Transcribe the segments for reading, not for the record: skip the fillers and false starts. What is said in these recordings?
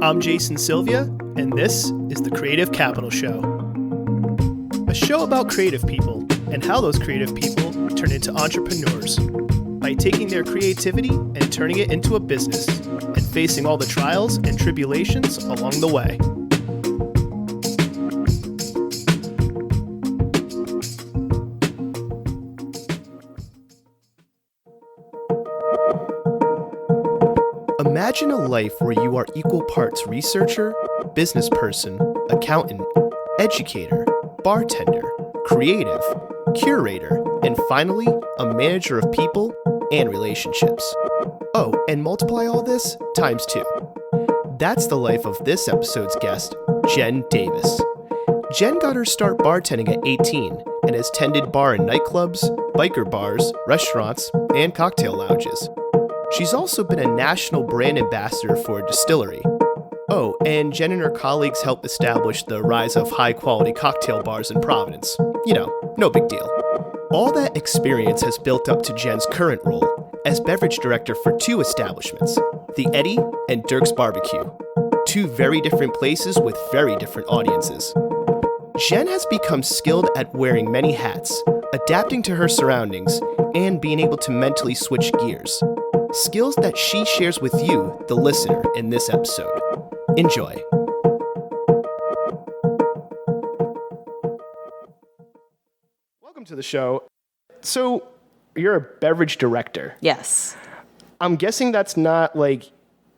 I'm Jason Sylvia, and this is the Creative Capital Show. A show about creative people and how those creative people turn into entrepreneurs by taking their creativity and turning it into a business and facing all the trials and tribulations along the way. Imagine a life where you are equal parts researcher, business person, accountant, educator, bartender, creative, curator, and finally, a manager of people and relationships. Oh, and multiply all this times 2. That's the life of this episode's guest, Jen Davis. Jen got her start bartending at 18 and has tended bar and nightclubs, biker bars, restaurants, and cocktail lounges. She's also been a national brand ambassador for a distillery. Oh, and Jen and her colleagues helped establish the rise of high-quality cocktail bars in Providence. You know, no big deal. All that experience has built up to Jen's current role as Beverage Director for 2 establishments, the Eddy and Durks BBQ, 2 very different places with very different audiences. Jen has become skilled at wearing many hats, adapting to her surroundings, and being able to mentally switch gears. Skills that she shares with you, the listener, in this episode. Enjoy. Welcome to the show. So, you're a beverage director. Yes. I'm guessing that's not like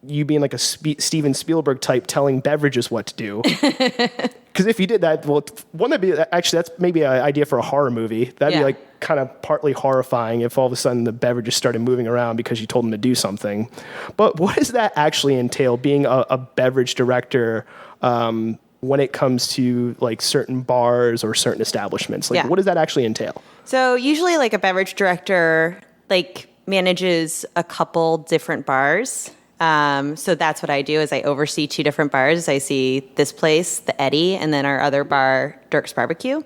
you being like a Steven Spielberg type telling beverages what to do. Because if you did that, well, wouldn't that be, actually, that's maybe an idea for a horror movie. That'd be like kind of partly horrifying if all of a sudden the beverages started moving around because you told them to do something. But what does that actually entail, being a beverage director when it comes to like certain bars or certain establishments? Like, what does that actually entail? So usually like a beverage director like manages a couple different bars. So that's what I do is I oversee 2 different bars. I see this place, the Eddy, and then our other bar, Durks BBQ.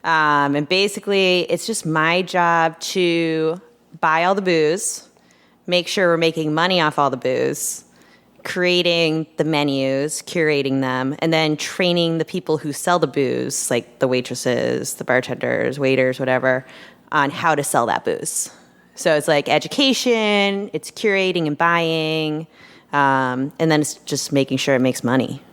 And basically it's just my job to buy all the booze, make sure we're making money off all the booze, creating the menus, curating them, and then training the people who sell the booze, like the waitresses, the bartenders, waiters, whatever, on how to sell that booze. So it's like education, it's curating and buying, and then it's just making sure it makes money.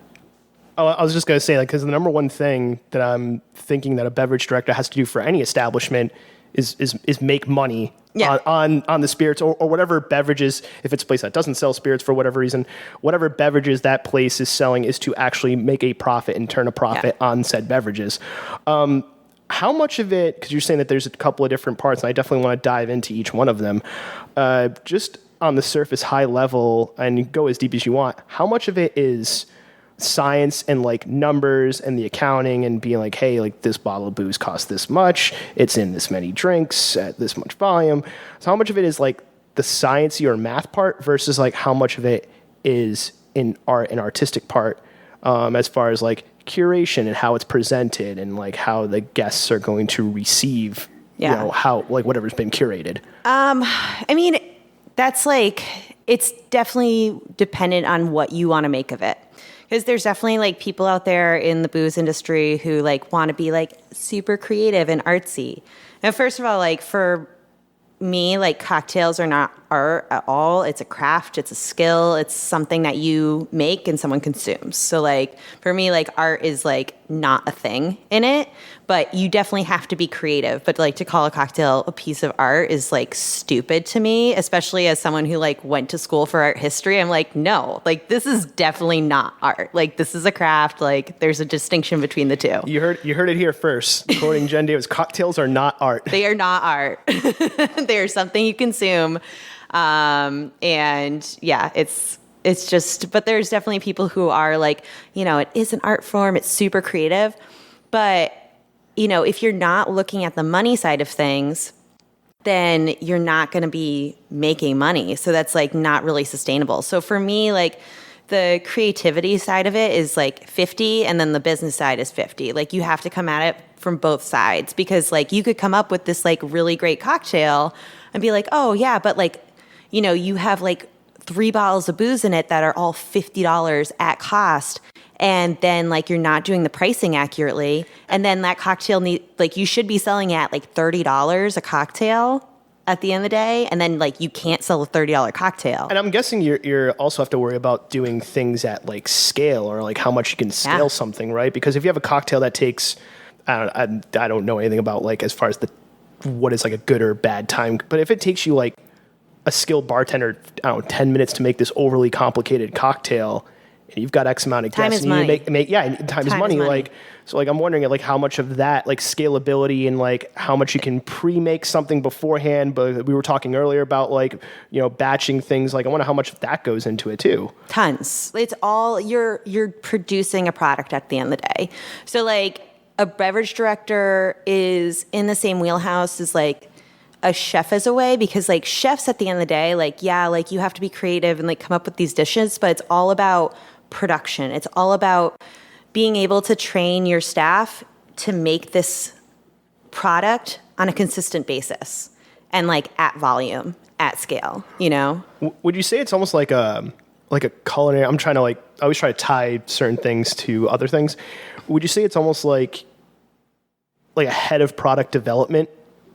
Oh, I was just going to say, like, because the number one thing that I'm thinking that a beverage director has to do for any establishment is make money on the spirits or whatever beverages. If it's a place that doesn't sell spirits for whatever reason, whatever beverages that place is selling is to actually make a profit and turn a profit on said beverages. How much of it, because you're saying that there's a couple of different parts, and I definitely want to dive into each one of them, just on the surface, high level, and go as deep as you want, how much of it is science and like numbers and the accounting and being like, hey, like this bottle of booze costs this much, it's in this many drinks at this much volume. So how much of it is like the sciencey or math part versus like how much of it is in art and artistic part, as far as like curation and how it's presented and like how the guests are going to receive, you know, how like whatever's been curated. I mean, that's like, it's definitely dependent on what you want to make of it. Because there's definitely like people out there in the booze industry who like want to be like super creative and artsy. And first of all, like for me, like cocktails are not art at all. It's a craft, it's a skill, it's something that you make and someone consumes. So like for me, like art is like not a thing in it, but you definitely have to be creative. But like to call a cocktail a piece of art is like stupid to me, especially as someone who like went to school for art history. I'm like, no, like this is definitely not art. Like this is a craft. Like there's a distinction between the 2. You heard it here first. According to Jen Davis, cocktails are not art. They are not art. They are something you consume. And yeah, it's just, but there's definitely people who are like, you know, it is an art form. It's super creative. But, you know, if you're not looking at the money side of things, then you're not going to be making money. So that's like not really sustainable. So for me, like the creativity side of it is like 50 and then the business side is 50. Like you have to come at it from both sides because like you could come up with this like really great cocktail and be like, oh yeah, but like, you know, you have like 3 bottles of booze in it that are all $50 at cost. And then like you're not doing the pricing accurately. And then that cocktail you should be selling at like $30 a cocktail at the end of the day. And then like you can't sell a $30 cocktail. And I'm guessing you're also have to worry about doing things at like scale, or like how much you can scale something, right? Because if you have a cocktail that takes, I don't know anything about like as far as what is like a good or bad time, but if it takes you like a skilled bartender, 10 minutes to make this overly complicated cocktail, and you've got X amount of time guests, is money. Time is money. Like, so like I'm wondering like how much of that like scalability and like how much you can pre-make something beforehand. But we were talking earlier about like, batching things. Like I wonder how much of that goes into it too. Tons. It's all, you're producing a product at the end of the day. So like a beverage director is in the same wheelhouse as like a chef is a way, because like chefs at the end of the day, like, like you have to be creative and like come up with these dishes, but it's all about production. It's all about being able to train your staff to make this product on a consistent basis and like at volume, at scale, Would you say it's almost like a culinary, I always try to tie certain things to other things. Would you say it's almost like a head of product development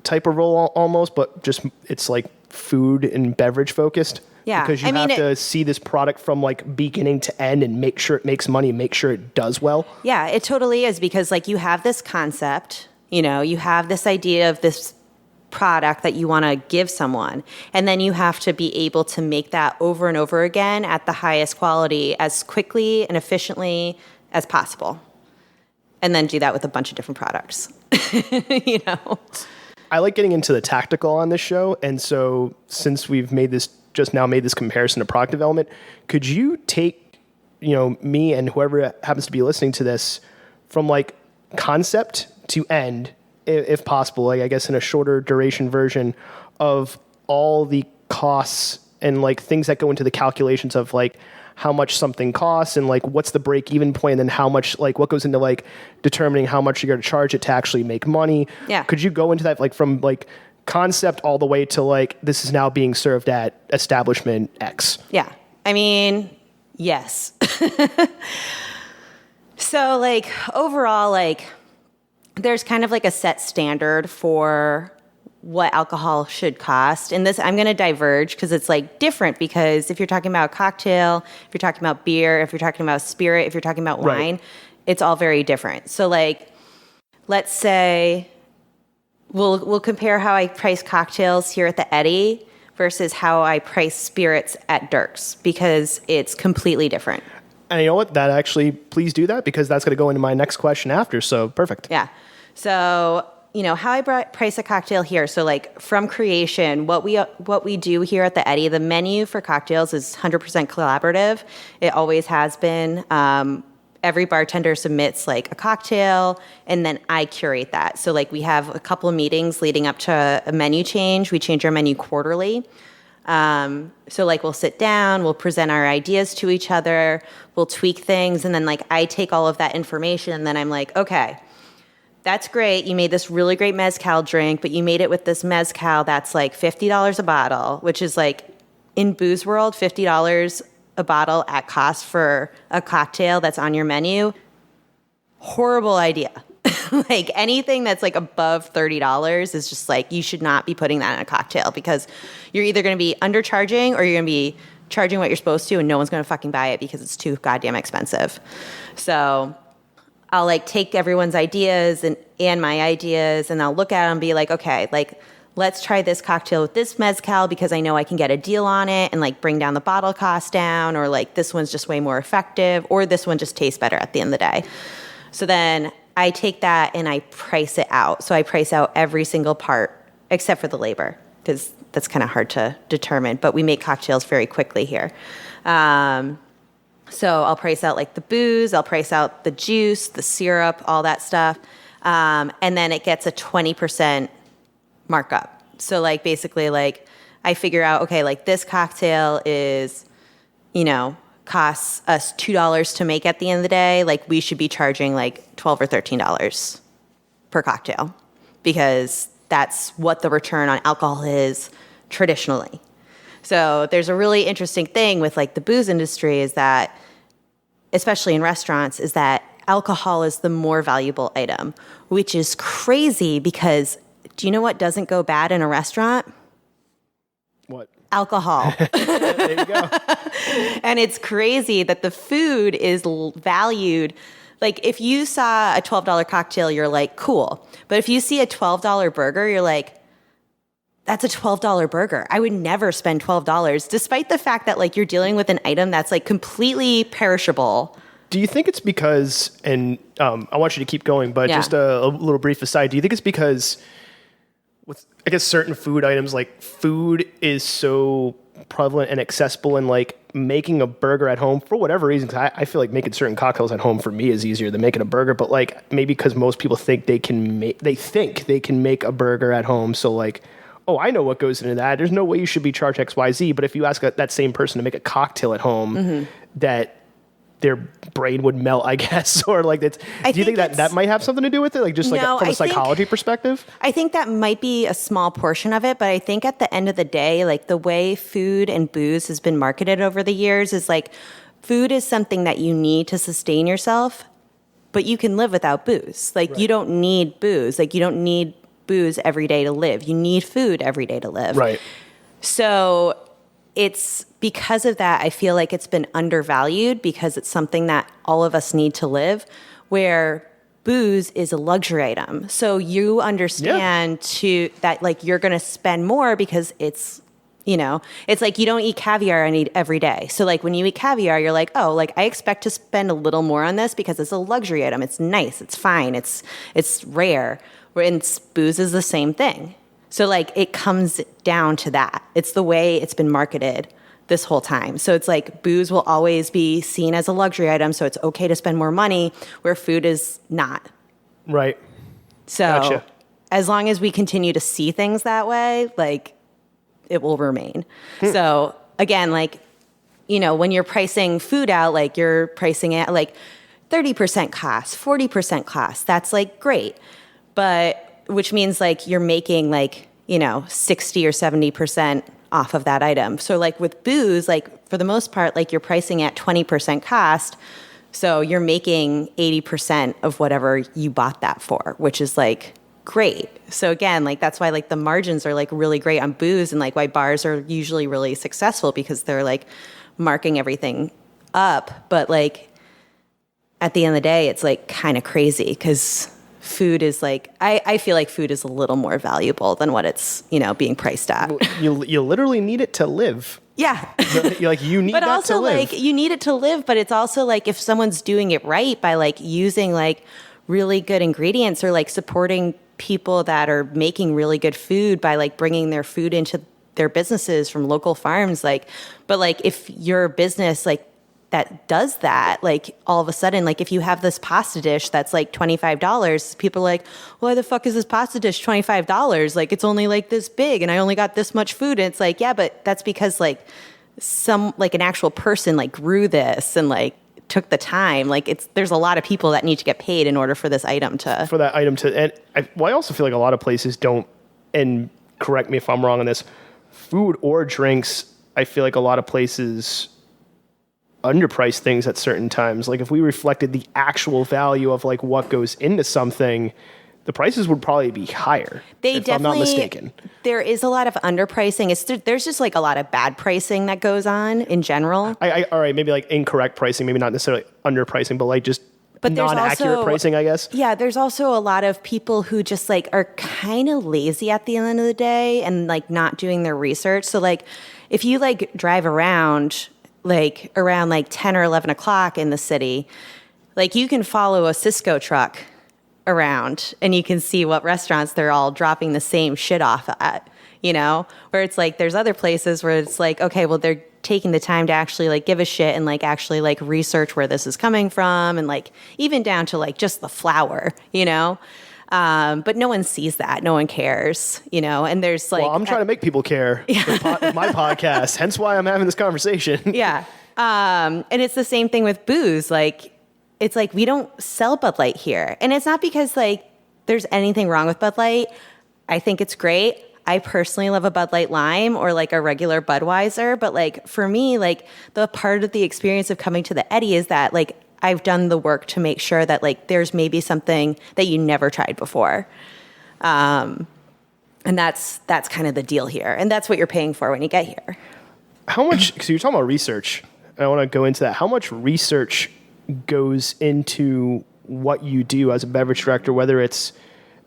type of role almost, but just it's like food and beverage focused? Yeah. Because you have to see this product from like beginning to end and make sure it makes money and make sure it does well. Yeah, it totally is, because like you have this concept, you have this idea of this product that you want to give someone, and then you have to be able to make that over and over again at the highest quality as quickly and efficiently as possible. And then do that with a bunch of different products, I like getting into the tactical on this show. And so since we've made this comparison to product development, could you take, me and whoever happens to be listening to this from like concept to end, if possible, like I guess in a shorter duration version of all the costs and like things that go into the calculations of like how much something costs and like what's the break even point, and then how much, like what goes into like determining how much you're going to charge it to actually make money. Yeah. Could you go into that like from like concept all the way to like this is now being served at establishment X? Yeah. I mean, yes. So like overall, like there's kind of like a set standard for what alcohol should cost. And this, I'm going to diverge because it's like different, because if you're talking about a cocktail, if you're talking about beer, if you're talking about spirit, if you're talking about wine, it's all very different. So like, let's say we'll compare how I price cocktails here at the Eddy versus how I price spirits at Durks, because it's completely different. And you know what? That actually, please do that, because that's going to go into my next question after. So perfect. Yeah. So how I price a cocktail here. So like from creation, what we do here at the Eddy, the menu for cocktails is 100% collaborative. It always has been. Every bartender submits like a cocktail, and then I curate that. So like we have a couple of meetings leading up to a menu change. We change our menu quarterly. So like we'll sit down, we'll present our ideas to each other, we'll tweak things, and then like I take all of that information, and then I'm like, okay, that's great. You made this really great mezcal drink, but you made it with this mezcal that's like $50 a bottle, which is like in booze world, $50 a bottle at cost for a cocktail that's on your menu. Horrible idea. Like anything that's like above $30 is just like, you should not be putting that in a cocktail, because you're either going to be undercharging or you're going to be charging what you're supposed to, and no one's going to fucking buy it because it's too goddamn expensive. So I'll like take everyone's ideas and my ideas, and I'll look at them and be like, okay, like let's try this cocktail with this mezcal because I know I can get a deal on it and like bring down the bottle cost down, or like this one's just way more effective, or this one just tastes better at the end of the day. So then I take that and I price it out. So I price out every single part except for the labor, because that's kind of hard to determine, but we make cocktails very quickly here. So I'll price out like the booze, I'll price out the juice, the syrup, all that stuff. And then it gets a 20% markup. So like basically like I figure out, okay, like this cocktail is, costs us $2 to make at the end of the day. Like we should be charging like $12 or $13 per cocktail, because that's what the return on alcohol is traditionally. So there's a really interesting thing with like the booze industry is that, especially in restaurants, is that alcohol is the more valuable item, which is crazy because do you know what doesn't go bad in a restaurant? What? Alcohol. There you go. And it's crazy that the food is valued. Like if you saw a $12 cocktail, you're like, cool. But if you see a $12 burger, you're like, that's a $12 burger. I would never spend $12, despite the fact that like you're dealing with an item that's like completely perishable. Do you think it's because, and I want you to keep going, but just a little brief aside, do you think it's because with, I guess, certain food items, like food is so prevalent and accessible and like making a burger at home for whatever reason, 'cause I feel like making certain cocktails at home for me is easier than making a burger, but like maybe because most people think they can make a burger at home. So like, oh, I know what goes into that. There's no way you should be charged XYZ. But if you ask that same person to make a cocktail at home, that their brain would melt, I guess, or like that's. Do you think that might have something to do with it, like just like from a psychology perspective? I think that might be a small portion of it, but I think at the end of the day, like the way food and booze has been marketed over the years is like food is something that you need to sustain yourself, but you can live without booze. Like you don't need booze. Like you don't need booze every day to live. You need food every day to live. Right. So it's because of that, I feel like it's been undervalued because it's something that all of us need to live, where booze is a luxury item. So you understand that like you're going to spend more because it's, you know, it's like you don't eat caviar every day. So like when you eat caviar, you're like, oh, like I expect to spend a little more on this because it's a luxury item. It's nice. It's fine. It's rare. And booze is the same thing. So like it comes down to that. It's the way it's been marketed this whole time. So it's like booze will always be seen as a luxury item, so it's okay to spend more money, where food is not. Right. So Gotcha. As long as we continue to see things that way, like it will remain. So again, like, you know, when you're pricing food out, like you're pricing it like 30% cost, 40% cost. That's like great. But which means like you're making like, you know, 60 or 70% off of that item. So like with booze, like for the most part, like you're pricing at 20% cost. So you're making 80% of whatever you bought that for, which is like great. So again, like that's why like the margins are like really great on booze, and like why bars are usually really successful because they're like marking everything up. But like at the end of the day, it's like kind of crazy because food is like, I feel like food is a little more valuable than what it's, you know, being priced at. You literally need it to live. Yeah. You're like, you need but that also to live. like you need it to live, but it's also like if someone's doing it right by like using like really good ingredients or like supporting people that are making really good food by like bringing their food into their businesses from local farms, like, but like if your business like that does that, like all of a sudden, like if you have this pasta dish that's like $25, people are like, why the fuck is this pasta dish $25? Like it's only like this big and I only got this much food. And it's like, yeah, but that's because like some, like an actual person like grew this and like took the time. Like there's a lot of people that need to get paid in order for this item to. For that item to, and I also feel like a lot of places don't, and correct me if I'm wrong on this, food or drinks, I feel like a lot of places underprice things at certain times. Like if we reflected the actual value of like what goes into something, the prices would probably be higher. If I'm not mistaken. There is a lot of underpricing. There's just like a lot of bad pricing that goes on in general. All right, maybe like incorrect pricing, maybe not necessarily underpricing, but like just non-accurate pricing, I guess. Yeah, there's also a lot of people who just like are kind of lazy at the end of the day and like not doing their research. So like if you like drive around like around like 10 or 11 o'clock in the city, like you can follow a Cisco truck around and you can see what restaurants they're all dropping the same shit off at, you know, where it's like there's other places where it's like, okay, well, they're taking the time to actually like give a shit and like actually like research where this is coming from and like even down to like just the flour, you know. But no one sees that. No one cares, you know, and there's like... Well, I'm trying to make people care with my podcast, hence why I'm having this conversation. Yeah. And it's the same thing with booze. Like, it's like we don't sell Bud Light here. And it's not because like there's anything wrong with Bud Light. I think it's great. I personally love a Bud Light Lime or like a regular Budweiser. But like for me, like the part of the experience of coming to the Eddy is that like I've done the work to make sure that like there's maybe something that you never tried before. And that's kind of the deal here. And that's what you're paying for when you get here. How much, so you're talking about research. I want to go into that. How much research goes into what you do as a beverage director, whether it's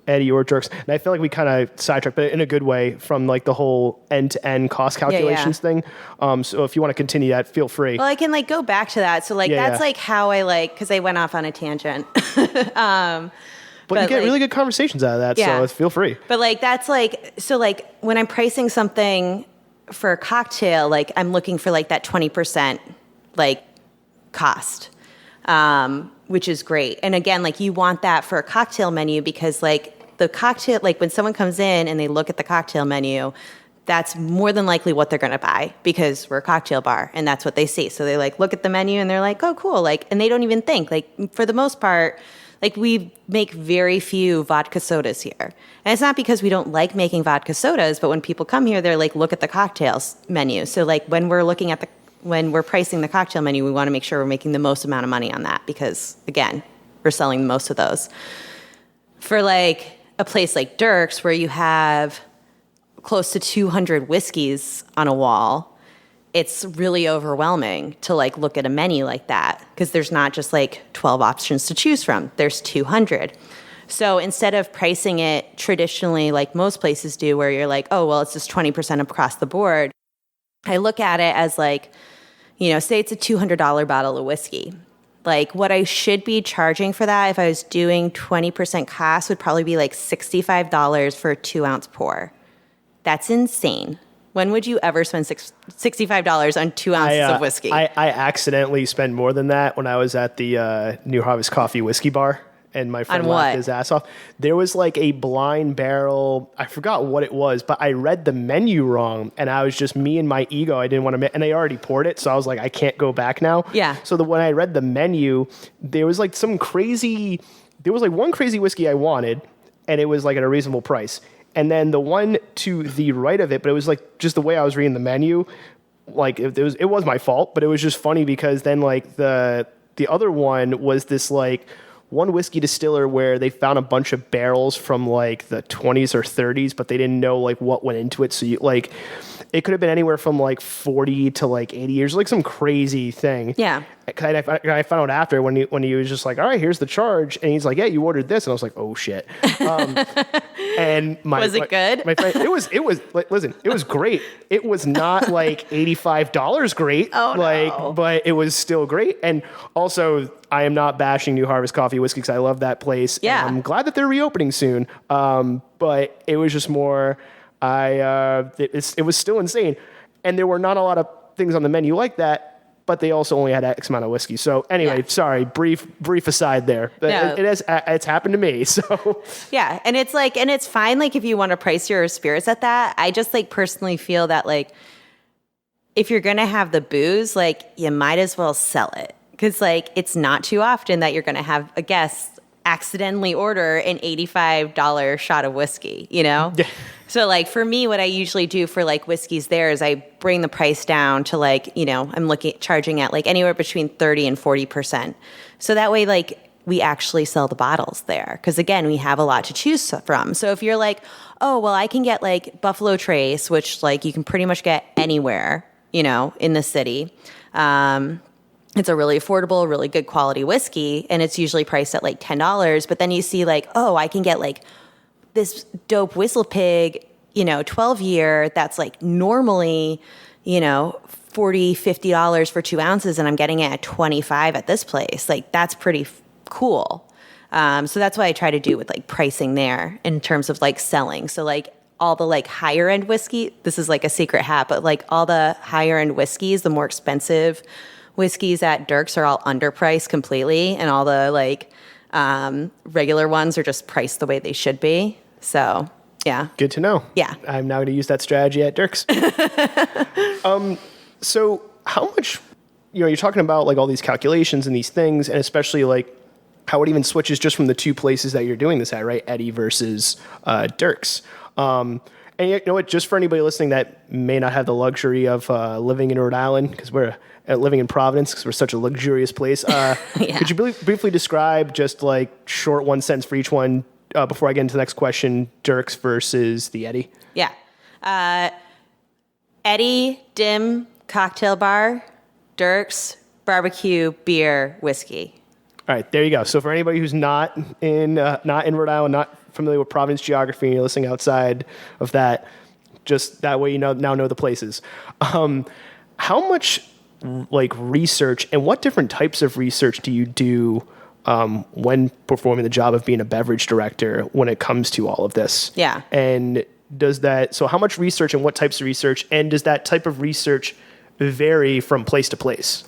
Eddy or Durks? And I feel like we kind of sidetracked, but in a good way, from like the whole end-to-end cost calculations thing. So if you want to continue that, feel free. Well, I can like go back to that. So like that's like how I like, because I went off on a tangent. But you get really good conversations out of that, so feel free. But like that's like, so like when I'm pricing something for a cocktail, like I'm looking for like that 20% like cost, which is great. And again, like you want that for a cocktail menu because like the cocktail, like when someone comes in and they look at the cocktail menu, that's more than likely what they're going to buy because we're a cocktail bar and that's what they see. So they like look at the menu and they're like, oh, cool. Like, and they don't even think like for the most part, like we make very few vodka sodas here. And it's not because we don't like making vodka sodas, but when people come here, they're like, look at the cocktails menu. So like when we're looking at when we're pricing the cocktail menu, we want to make sure we're making the most amount of money on that because again, we're selling most of those. For like a place like Durks where you have close to 200 whiskeys on a wall, it's really overwhelming to like look at a menu like that because there's not just like 12 options to choose from. There's 200. So instead of pricing it traditionally like most places do where you're like, oh, well, it's just 20% across the board, I look at it as like, you know, say it's a $200 bottle of whiskey. Like what I should be charging for that if I was doing 20% cost would probably be like $65 for a 2-ounce pour. That's insane. When would you ever spend $65 on 2 ounces of whiskey? I accidentally spent more than that when I was at the New Harvest Coffee Whiskey Bar, and my friend laughed his ass off. There was like a blind barrel. I forgot what it was, but I read the menu wrong, and I was just me and my ego. I didn't want to, and they already poured it, so I was like, I can't go back now. Yeah. So when I read the menu, there was like one crazy whiskey I wanted, and it was like at a reasonable price. And then the one to the right of it, but it was like just the way I was reading the menu, like it was my fault, but it was just funny because then like the other one was this like one whiskey distiller where they found a bunch of barrels from like the 20s or 30s, but they didn't know like what went into it. So you like, it could have been anywhere from like 40 to like 80 years, like some crazy thing. Yeah. I found out after when he was just like, all right, here's the charge. And he's like, yeah, you ordered this. And I was like, oh shit. And was it good? My friend, it was like, listen, it was great. It was not like $85 great. But it was still great. And also I am not bashing New Harvest Coffee Whiskey because I love that place. Yeah. And I'm glad that they're reopening soon. But it was just more, it was still insane. And there were not a lot of things on the menu like that, but they also only had X amount of whiskey. So anyway, sorry, brief aside there. But no. It's happened to me. So yeah, and it's like, and it's fine. Like if you want to price your spirits at that, I just like personally feel that like if you're gonna have the booze, like you might as well sell it because like it's not too often that you're gonna have a guest accidentally order an $85 shot of whiskey, you know? Yeah. So like for me, what I usually do for like whiskeys there is I bring the price down to like, you know, I'm charging at like anywhere between 30 and 40%. So that way like we actually sell the bottles there. Cause again, we have a lot to choose from. So if you're like, oh, well, I can get like Buffalo Trace, which like you can pretty much get anywhere, you know, in the city. It's a really affordable, really good quality whiskey, and it's usually priced at like $10. But then you see like, oh, I can get like this dope Whistle Pig, you know, 12-year that's like normally, you know, $40, $50 for 2 ounces, and I'm getting it at $25 at this place. Like that's pretty cool. So that's what I try to do with like pricing there in terms of like selling. So like all the like higher end whiskey, this is like a secret hat, but like all the higher end whiskeys, the more expensive whiskeys at Durks are all underpriced completely, and all the like regular ones are just priced the way they should be. So yeah, good to know. Yeah, I'm now going to use that strategy at Durks. So how much, you know, you're talking about like all these calculations and these things, and especially like how it even switches just from the two places that you're doing this at, right? Eddy versus Durks. And you know what? Just for anybody listening that may not have the luxury of living in Rhode Island, because we're living in Providence, because we're such a luxurious place. Could you briefly describe, just like short one sentence for each one, before I get into the next question, Durks versus the Eddy? Yeah. Eddy, dim, cocktail bar. Durks, barbecue, beer, whiskey. All right, there you go. So for anybody who's not in Rhode Island, not familiar with Providence geography, and you're listening outside of that, just that way you now know the places. How much like research and what different types of research do you do when performing the job of being a beverage director when it comes to all of this? Yeah. And so how much research and what types of research, and does that type of research vary from place to place?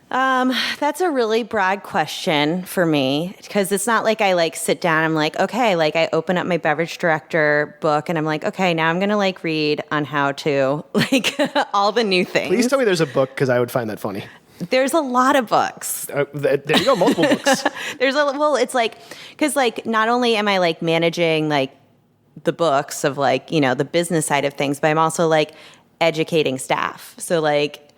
That's a really broad question for me, because it's not like I like sit down, I'm like, okay, like I open up my beverage director book and I'm like, okay, now I'm going to like read on how to like all the new things. Please tell me there's a book, because I would find that funny. There's a lot of books. There you go, multiple books. It's like, because like not only am I like managing like the books of like, the business side of things, but I'm also like educating staff. So like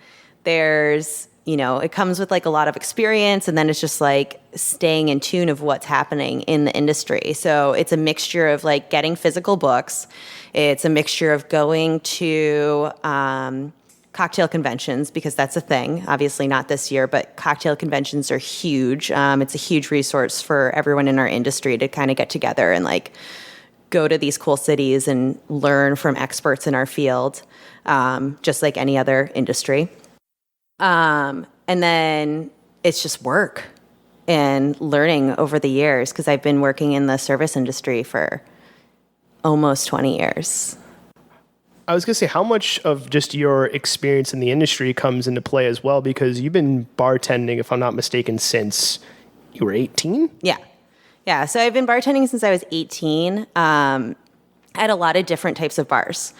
there's, it comes with like a lot of experience, and then it's just like staying in tune of what's happening in the industry. So it's a mixture of like getting physical books. It's a mixture of going to cocktail conventions, because that's a thing. Obviously not this year, but cocktail conventions are huge. It's a huge resource for everyone in our industry to kind of get together and like go to these cool cities and learn from experts in our field, just like any other industry. And then it's just work and learning over the years, because I've been working in the service industry for almost 20 years. I was going to say, how much of just your experience in the industry comes into play as well? Because you've been bartending, if I'm not mistaken, since you were 18? Yeah. Yeah. So I've been bartending since I was 18. At a lot of different types of bars,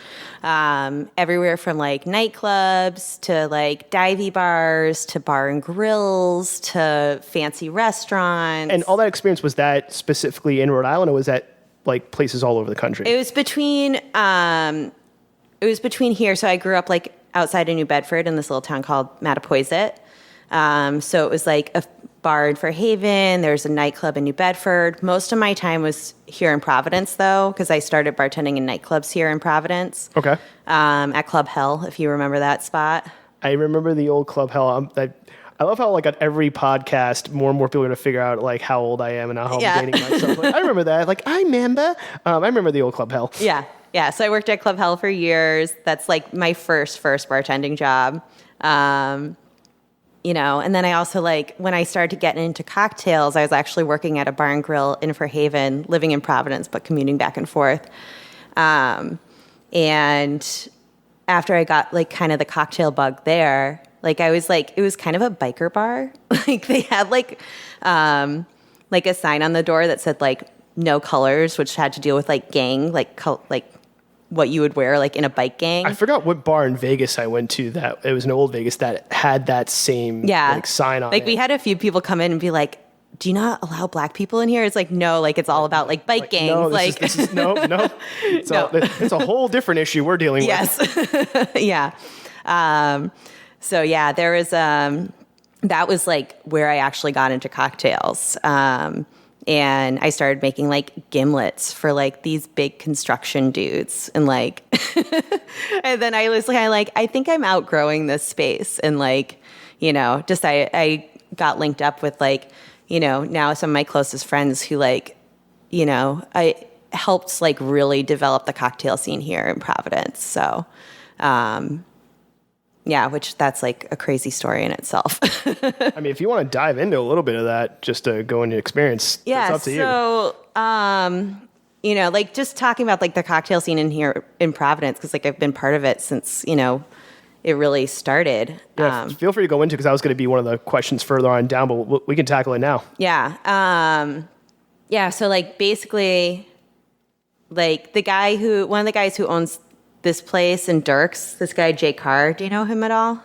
everywhere from like nightclubs to like divey bars to bar and grills to fancy restaurants. And all that experience, was that specifically in Rhode Island, or was that like places all over the country? It was between here. So I grew up like outside of New Bedford in this little town called Mattapoisett. So it was like a bar in Fairhaven. There's a nightclub in New Bedford. Most of my time was here in Providence, though, because I started bartending in nightclubs here in Providence. Okay. At Club Hell, if you remember that spot. I remember the old Club Hell. I love how like on every podcast, more and more people are going to figure out like how old I am and how I'm dating myself. Like, I remember that. Like, I remember the old Club Hell. Yeah. Yeah. So I worked at Club Hell for years. That's like my first bartending job. And then I also like, when I started getting into cocktails, I was actually working at a bar and grill in Fairhaven, living in Providence, but commuting back and forth. And after I got like kind of the cocktail bug there, like I was like, it was kind of a biker bar. Like they had like a sign on the door that said like no colors, which had to deal with like gang, like what you would wear like in a bike gang. I forgot what bar in Vegas I went to, that it was an old Vegas that had that same like sign on like it. We had a few people come in and be like, do you not allow black people in here? It's like, no, like it's all about like bike gangs. No, like this is no. It's a whole different issue we're dealing with. Yes. Yeah. So yeah, there was, that was like where I actually got into cocktails. And I started making like gimlets for like these big construction dudes, and like, and then I was kind of like, I think I'm outgrowing this space, and like, just I got linked up with like, now some of my closest friends who like, I helped like really develop the cocktail scene here in Providence. So, yeah, which that's like a crazy story in itself. I mean, if you want to dive into a little bit of that, just to go into experience, it's up to you. So, like just talking about like the cocktail scene in here in Providence, because like I've been part of it since, it really started. Yeah, feel free to go into, because that was going to be one of the questions further on down, but we can tackle it now. Yeah. Yeah. So like basically, like one of the guys who owns this place in Durks, this guy, Jay Carr, do you know him at all?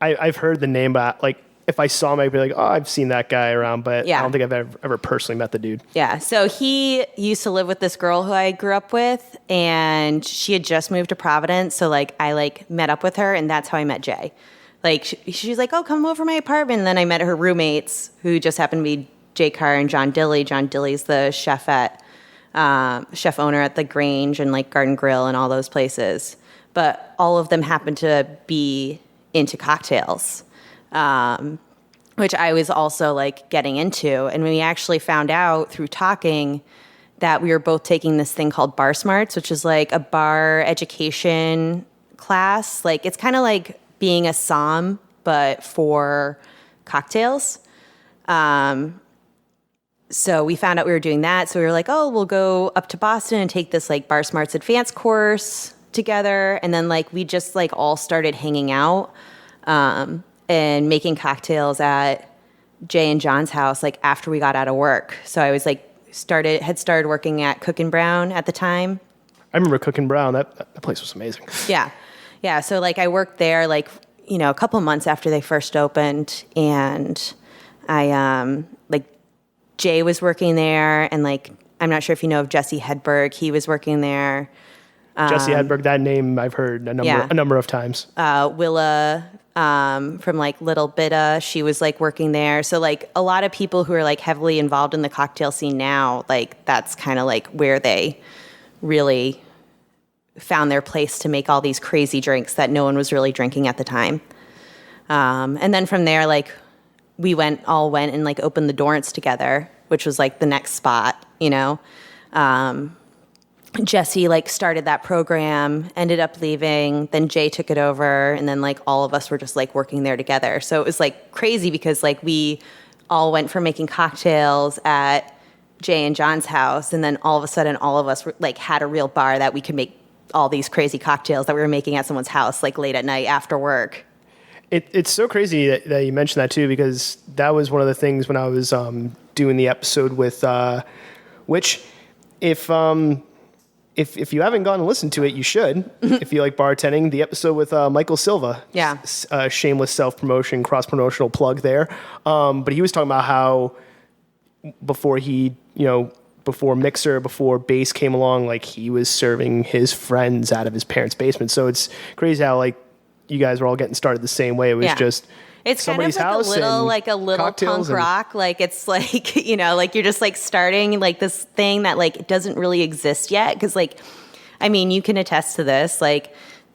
I've heard the name, but like if I saw him, I'd be like, oh, I've seen that guy around, but Yeah. I don't think I've ever personally met the dude. Yeah. So he used to live with this girl who I grew up with, and she had just moved to Providence. So like I like met up with her, and that's how I met Jay. Like she's like, oh, come over my apartment. And then I met her roommates, who just happened to be Jay Carr and John Dilly. John Dilly's the chef owner at the Grange and like Garden Grill and all those places. But all of them happened to be into cocktails, which I was also like getting into. And we actually found out through talking that we were both taking this thing called Bar Smarts, which is like a bar education class. Like it's kind of like being a somm, but for cocktails. So we found out we were doing that. So we were like, oh, we'll go up to Boston and take this like Bar Smarts advanced course together. And then like we just like all started hanging out and making cocktails at Jay and John's house like after we got out of work. So I was like had started working at Cook and Brown at the time. I remember Cook and Brown. That place was amazing. Yeah. Yeah. So like I worked there like, a couple months after they first opened, and I like Jay was working there, and like I'm not sure if you know of Jesse Hedberg. He was working there. Jesse Hedberg, that name I've heard a number of times. Willa from like Little Bitta, she was like working there. So like a lot of people who are like heavily involved in the cocktail scene now, like that's kind of like where they really found their place to make all these crazy drinks that no one was really drinking at the time. And then from there, like we went and like opened the Dorrance together, which was like the next spot, Jesse like started that program, ended up leaving, then Jay took it over, and then like all of us were just like working there together. So it was like crazy because like we all went from making cocktails at Jay and John's house, and then all of a sudden all of us were, like had a real bar that we could make all these crazy cocktails that we were making at someone's house like late at night after work. It's so crazy that you mentioned that too, because that was one of the things when I was doing the episode with which if you haven't gone and listened to it, you should. If you like bartending, the episode with Michael Silva. Yeah. Shameless self-promotion, cross-promotional plug there. But he was talking about how before Mixer, before Bass came along, like he was serving his friends out of his parents' basement. So it's crazy how like you guys were all getting started the same way. It was just it's somebody's kind of house like a little punk rock. Like it's like, like you're just like starting like this thing that like doesn't really exist yet. Cause like, I mean, you can attest to this. Like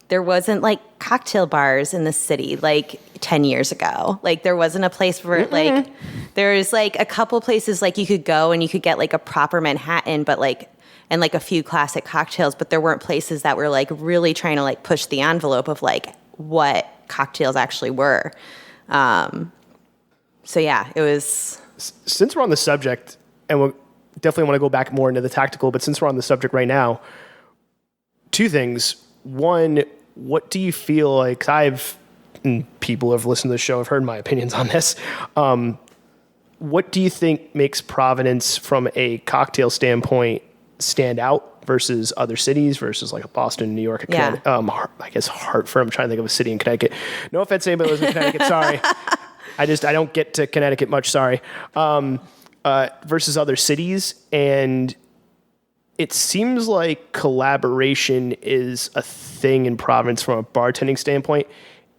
there wasn't like cocktail bars in the city like 10 years ago. Like there wasn't a place where like there's like a couple places like you could go and you could get like a proper Manhattan, but like, and like a few classic cocktails, but there weren't places that were like really trying to like push the envelope of like what cocktails actually were. So yeah, it was. Since we're on the subject, and we'll definitely want to go back more into the tactical, but since we're on the subject right now, two things. One, what do you feel like? People who have listened to the show have heard my opinions on this. What do you think makes Providence from a cocktail standpoint stand out versus other cities, versus like Boston, New York, I guess Hartford. I'm trying to think of a city in Connecticut. No offense to anybody who lives in Connecticut. Sorry. I don't get to Connecticut much. Sorry. Versus other cities. And it seems like collaboration is a thing in Providence from a bartending standpoint.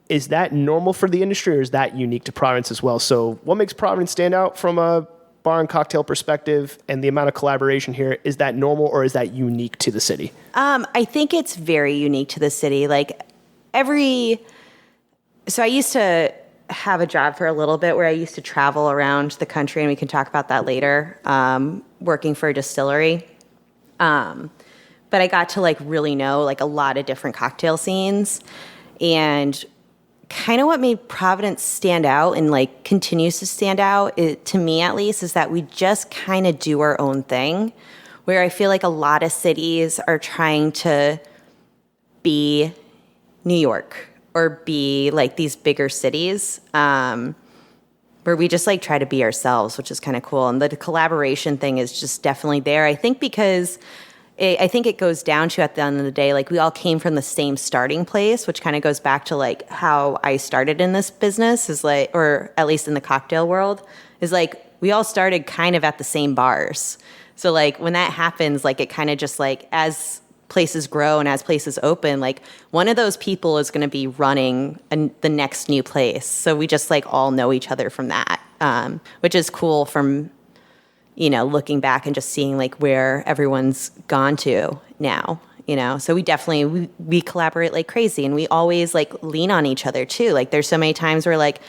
Is that normal for the industry, or is that unique to Providence as well? So what makes Providence stand out from a bar and cocktail perspective, and the amount of collaboration here, is that normal or is that unique to the city? I think it's very unique to the city. Like so I used to have a job for a little bit where I used to travel around the country, and we can talk about that later, working for a distillery. But I got to like really know like a lot of different cocktail scenes, and kind of what made Providence stand out and like continues to stand out, to me at least, is that we just kind of do our own thing, where I feel like a lot of cities are trying to be New York or be like these bigger cities, where we just like try to be ourselves, which is kind of cool. And the collaboration thing is just definitely there. I think because I think it goes down to, at the end of the day, like we all came from the same starting place, which kind of goes back to like how I started in this business is like, or at least in the cocktail world, is like we all started kind of at the same bars. So like when that happens, like it kind of just like as places grow and as places open, like one of those people is going to be running the next new place. So we just like all know each other from that, which is cool from, you know, looking back and just seeing like where everyone's gone to now, you know. So we definitely, we collaborate like crazy, and we always like lean on each other too. Like there's so many times where like,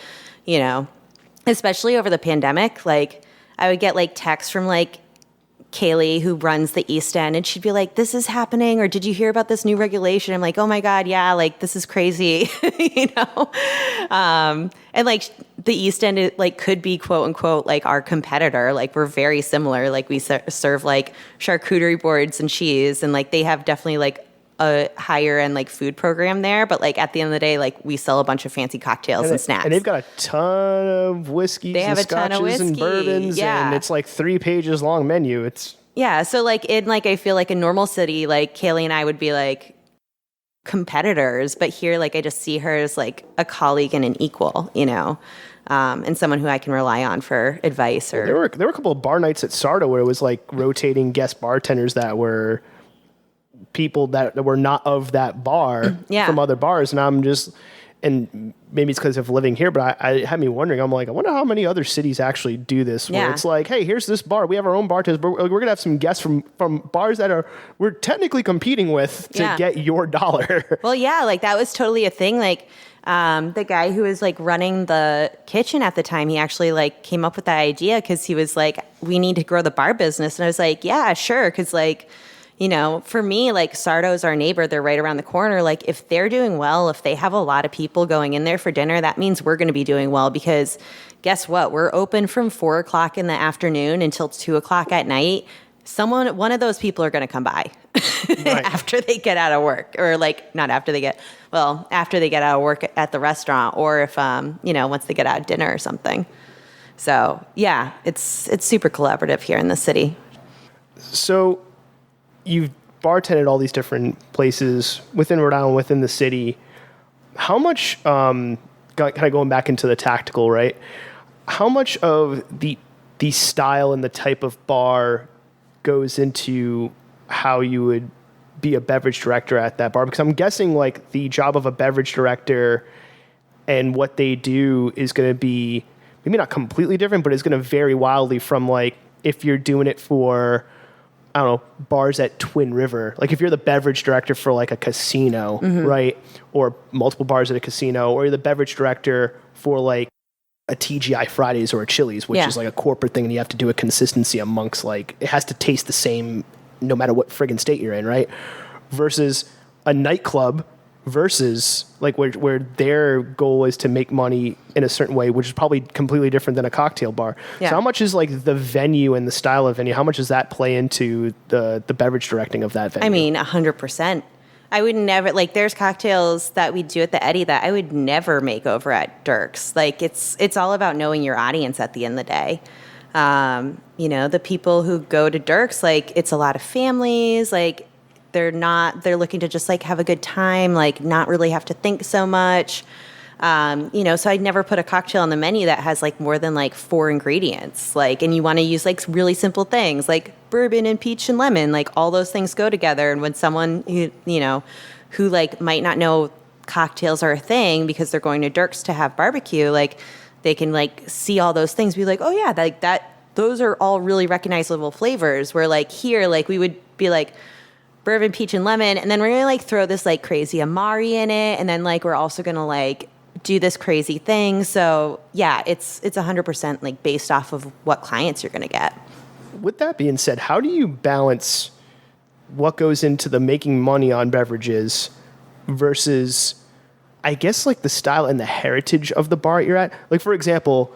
you know, especially over the pandemic, like I would get like texts from like Kaylee, who runs the East End, and she'd be like, this is happening, or did you hear about this new regulation? I'm like, oh my God, yeah, like this is crazy, you know? And like the East End, it like could be quote unquote like our competitor. Like we're very similar. Like we serve like charcuterie boards and cheese, and like they have definitely like a higher end like food program there, but like at the end of the day, like we sell a bunch of fancy cocktails and snacks. And they've got a ton of whiskeys and scotches and bourbons, and it's like 3 pages long menu. It's so like in like I feel like a normal city, like Kaylee and I would be like competitors, but here like I just see her as like a colleague and an equal, you know, and someone who I can rely on for advice. Or there were a couple of bar nights at Sarda where it was like rotating guest bartenders that were people that were not of that bar from other bars. And I'm just, and maybe it's because of living here, but I had me wondering, I'm like, I wonder how many other cities actually do this, where it's like, hey, here's this bar. We have our own bartenders, but we're going to have some guests from bars that we're technically competing with to get your dollar. Well, yeah, like that was totally a thing. Like, the guy who was like running the kitchen at the time, he actually like came up with that idea because he was like, we need to grow the bar business. And I was like, yeah, sure. Because like, you know, for me, like Sardo's our neighbor. They're right around the corner. Like if they're doing well, if they have a lot of people going in there for dinner, that means we're going to be doing well, because guess what? We're open from 4 o'clock in the afternoon until 2 o'clock at night. One of those people are going to come by after they get out of work, or like not after they get, after they get out of work at the restaurant, or if, you know, once they get out of dinner or something. So yeah, it's super collaborative here in the city. So you've bartended all these different places within Rhode Island, within the city. How much, kind of going back into the tactical, right? How much of the style and the type of bar goes into how you would be a beverage director at that bar? Because I'm guessing like the job of a beverage director and what they do is going to be maybe not completely different, but it's going to vary wildly from like if you're doing it for, I don't know, bars at Twin River. Like if you're the beverage director for like a casino, right? Or multiple bars at a casino, or you're the beverage director for like a TGI Fridays or a Chili's, which is like a corporate thing, and you have to do a consistency amongst like, it has to taste the same no matter what friggin' state you're in, right? Versus a nightclub, versus like where their goal is to make money in a certain way, which is probably completely different than a cocktail bar. So how much is like the venue and the style of venue, how much does that play into the beverage directing of that venue? I mean, 100%. I would never, like there's cocktails that we do at the Eddy that I would never make over at Durks. Like it's all about knowing your audience at the end of the day. You know, the people who go to Durks, like it's a lot of families, like they're looking to just like have a good time, like not really have to think so much. You know, so I'd never put a cocktail on the menu that has like more than like 4 ingredients, like, and you want to use like really simple things like bourbon and peach and lemon, like all those things go together. And when someone who, you know, who like might not know cocktails are a thing because they're going to Durks to have barbecue, like they can like see all those things, be like, oh yeah, like those are all really recognizable flavors. Where like here, like we would be like, bourbon, peach, and lemon, and then we're gonna like throw this like crazy amari in it, and then like we're also gonna like do this crazy thing. So yeah, it's 100% like based off of what clients you're gonna get. With that being said, how do you balance what goes into the making money on beverages versus, I guess, like the style and the heritage of the bar you're at? Like for example,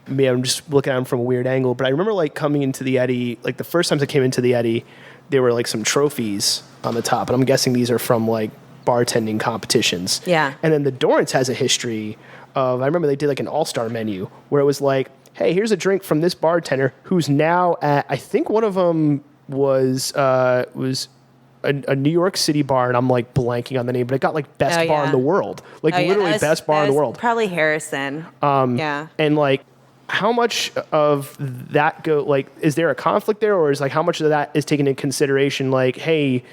I'm just looking at them from a weird angle, but I remember like coming into the Eddy, like the first times I came into the Eddy, there were like some trophies on the top, and I'm guessing these are from like bartending competitions. Yeah. And then the Dorrance has a history of, I remember they did like an all-star menu where it was like, hey, here's a drink from this bartender who's now at, I think one of them was a New York City bar, and I'm like blanking on the name, but it got like best bar in the world, like literally best bar in the world. Probably Harrison. Yeah. And like, how much of that like, is there a conflict there, or is like how much of that is taken into consideration? Like, hey,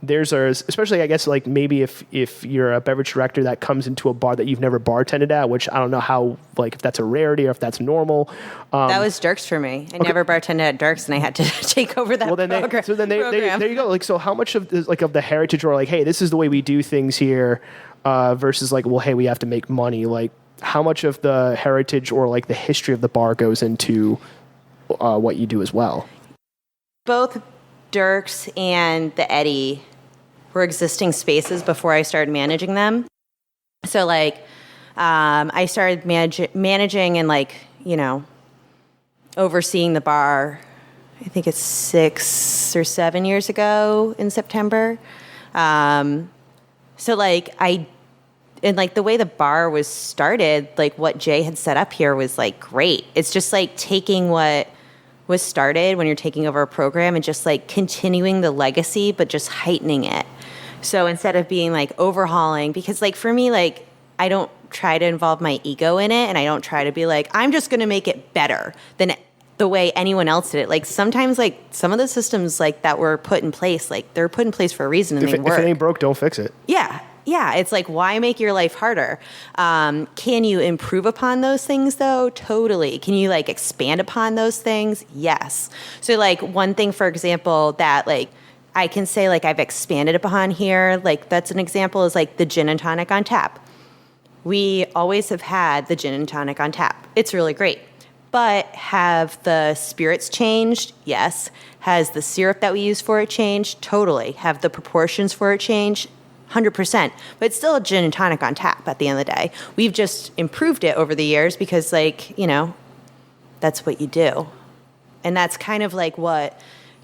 especially I guess like maybe if you're a beverage director that comes into a bar that you've never bartended at, which I don't know how, like if that's a rarity or if that's normal. That was Durks for me. I never bartended at Durks, and I had to take over that program. There you go. Like, so how much of the heritage, or like, hey, this is the way we do things here, versus like, well, hey, we have to make money. Like, how much of the heritage or like the history of the bar goes into what you do as well? Both Durks and the Eddy were existing spaces before I started managing them. So like, I started managing and like, overseeing the bar, I think it's 6 or 7 years ago in September. So like and like the way the bar was started, like what Jay had set up here was like great. It's just like taking what was started when you're taking over a program and just like continuing the legacy, but just heightening it. So instead of being like overhauling, because like for me, like I don't try to involve my ego in it, and I don't try to be like, I'm just going to make it better than the way anyone else did it. Like sometimes like some of the systems like that were put in place, like they're put in place for a reason and they work. If it ain't broke, don't fix it. Yeah. Yeah, it's like, why make your life harder? Can you improve upon those things, though? Totally. Can you, like, expand upon those things? Yes. So, like, one thing, for example, that, like, I can say, like, I've expanded upon here, like, that's an example, is, like, the gin and tonic on tap. We always have had the gin and tonic on tap. It's really great. But have the spirits changed? Yes. Has the syrup that we use for it changed? Totally. Have the proportions for it changed? 100%, but it's still a gin and tonic on tap at the end of the day. We've just improved it over the years because, like, that's what you do. And that's kind of like what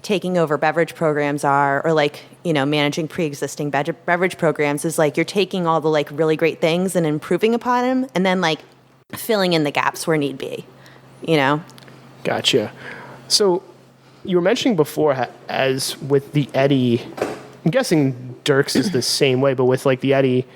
taking over beverage programs are, or like, managing pre-existing beverage programs is like you're taking all the like really great things and improving upon them and then like filling in the gaps where need be, Gotcha. So you were mentioning before as with the Eddy, I'm guessing Durks is the same way, but with like the Eddy,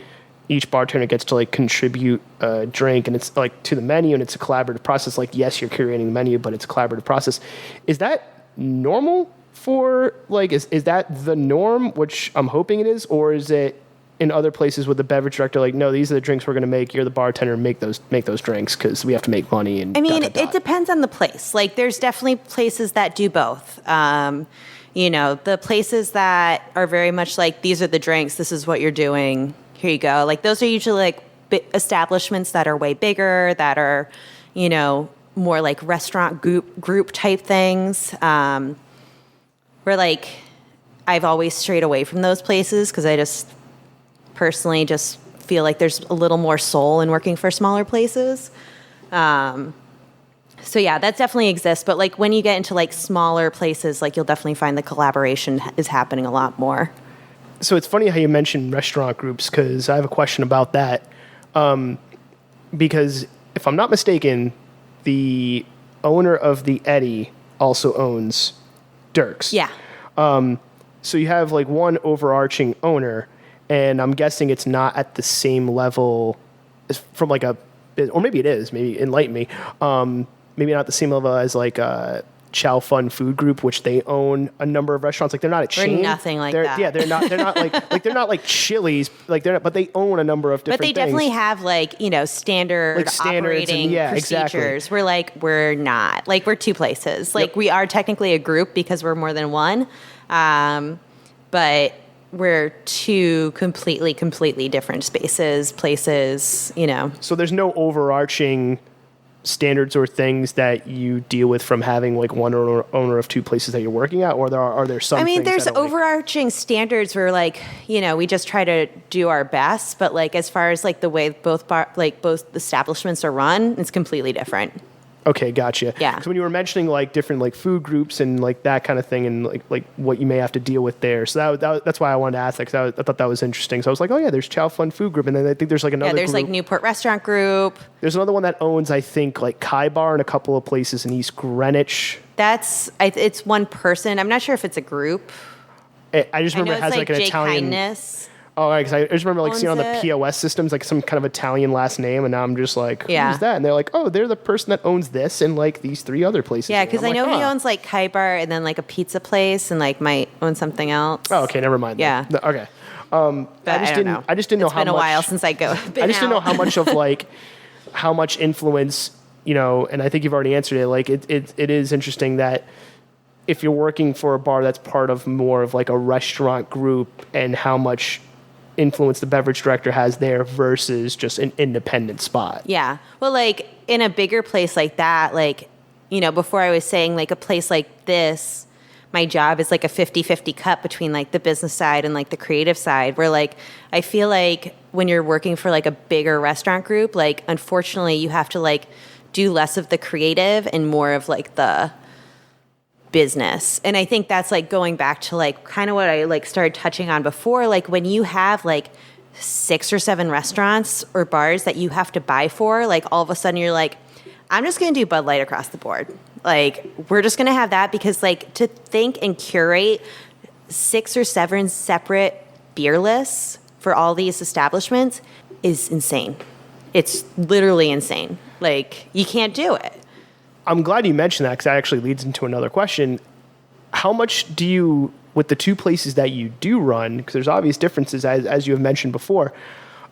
each bartender gets to like contribute a drink, and it's like to the menu, and it's a collaborative process. Like, yes, you're curating the menu, but it's a collaborative process. Is that normal for like, is that the norm, which I'm hoping it is, or is it in other places with the beverage director, like, no, these are the drinks we're going to make. You're the bartender, make those drinks because we have to make money. And it depends on the place. Like, there's definitely places that do both. The places that are very much like, these are the drinks, this is what you're doing, here you go. Like, those are usually like establishments that are way bigger, that are, more like restaurant group type things. Where like, I've always strayed away from those places because I just personally just feel like there's a little more soul in working for smaller places. So yeah, that definitely exists. But like when you get into like smaller places, like you'll definitely find the collaboration is happening a lot more. So it's funny how you mentioned restaurant groups, because I have a question about that. Because if I'm not mistaken, the owner of the Eddy also owns Durks. Yeah. So you have like one overarching owner, and I'm guessing it's not at the same level as from like or maybe it is, maybe enlighten me. Maybe not the same level as like Chow Fun Food Group, which they own a number of restaurants. Like they're not a chain. We're nothing like that. Yeah, they're not like they're not like Chili's. Like they're not, but they own a number of different things. But they definitely have like, standard like operating procedures. Exactly. We're not. Like we're two places. Like we are technically a group because we're more than one. But we're two completely different places, So there's no overarching standards or things that you deal with from having like one owner of two places that you're working at, or are there some? I mean, there's overarching standards where like, we just try to do our best, but like as far as like the way both establishments are run, it's completely different. Okay, gotcha. Yeah. So when you were mentioning like different like food groups and like that kind of thing, and like what you may have to deal with there, so that's why I wanted to ask that, because I thought that was interesting. So I was like, oh yeah, there's Chow Fun Food Group, and then I think there's like another. Yeah, there's group. like Newport Restaurant Group. There's another one that owns, I think, like Kai Bar and a couple of places in East Greenwich. It's one person. I'm not sure if it's a group. I just I know remember it it's has like an Jake Italian. Kindness. Oh, right, 'cause I just remember seeing on owns the it. POS systems some kind of Italian last name, and now I'm just like, who's Yeah. that? And they're like, oh, they're the person that owns this and these 3 other places. Yeah, And because I'm I know like, he huh. owns like Kai Bar and then like a pizza place and like might own something else. Oh, okay, never mind. Yeah. then. Okay. But I just didn't. know. I just didn't know It's how been much. a while since I go. I just didn't know how much of how much influence, and I think you've already answered it. Like it is interesting that if you're working for a bar that's part of more of like a restaurant group, and how much influence the beverage director has there versus just an independent spot. Yeah. Well, like in a bigger place like that, like, before I was saying like a place like this, my job is like a 50-50 cut between like the business side and like the creative side, where like I feel like when you're working for like a bigger restaurant group, like unfortunately you have to like do less of the creative and more of like the business. And I think that's like going back to like kind of what I like started touching on before, like when you have like 6 or 7 restaurants or bars that you have to buy for, like all of a sudden you're like, I'm just going to do Bud Light across the board. Like we're just going to have that, because like to think and curate 6 or 7 separate beer lists for all these establishments is insane. It's literally insane. Like you can't do it. I'm glad you mentioned that, because that actually leads into another question. How much do you, with the 2 places that you do run, because there's obvious differences as you have mentioned before,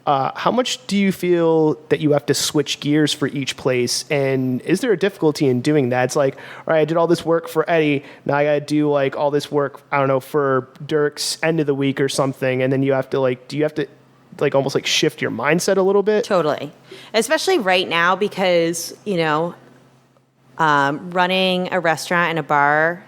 how much do you feel that you have to switch gears for each place? And is there a difficulty in doing that? It's like, all right, I did all this work for Eddy. Now I got to do like all this work, I don't know, for Durks end of the week or something. And then you have to do you have to almost like shift your mindset a little bit? Totally. Especially right now, because, running a restaurant and a bar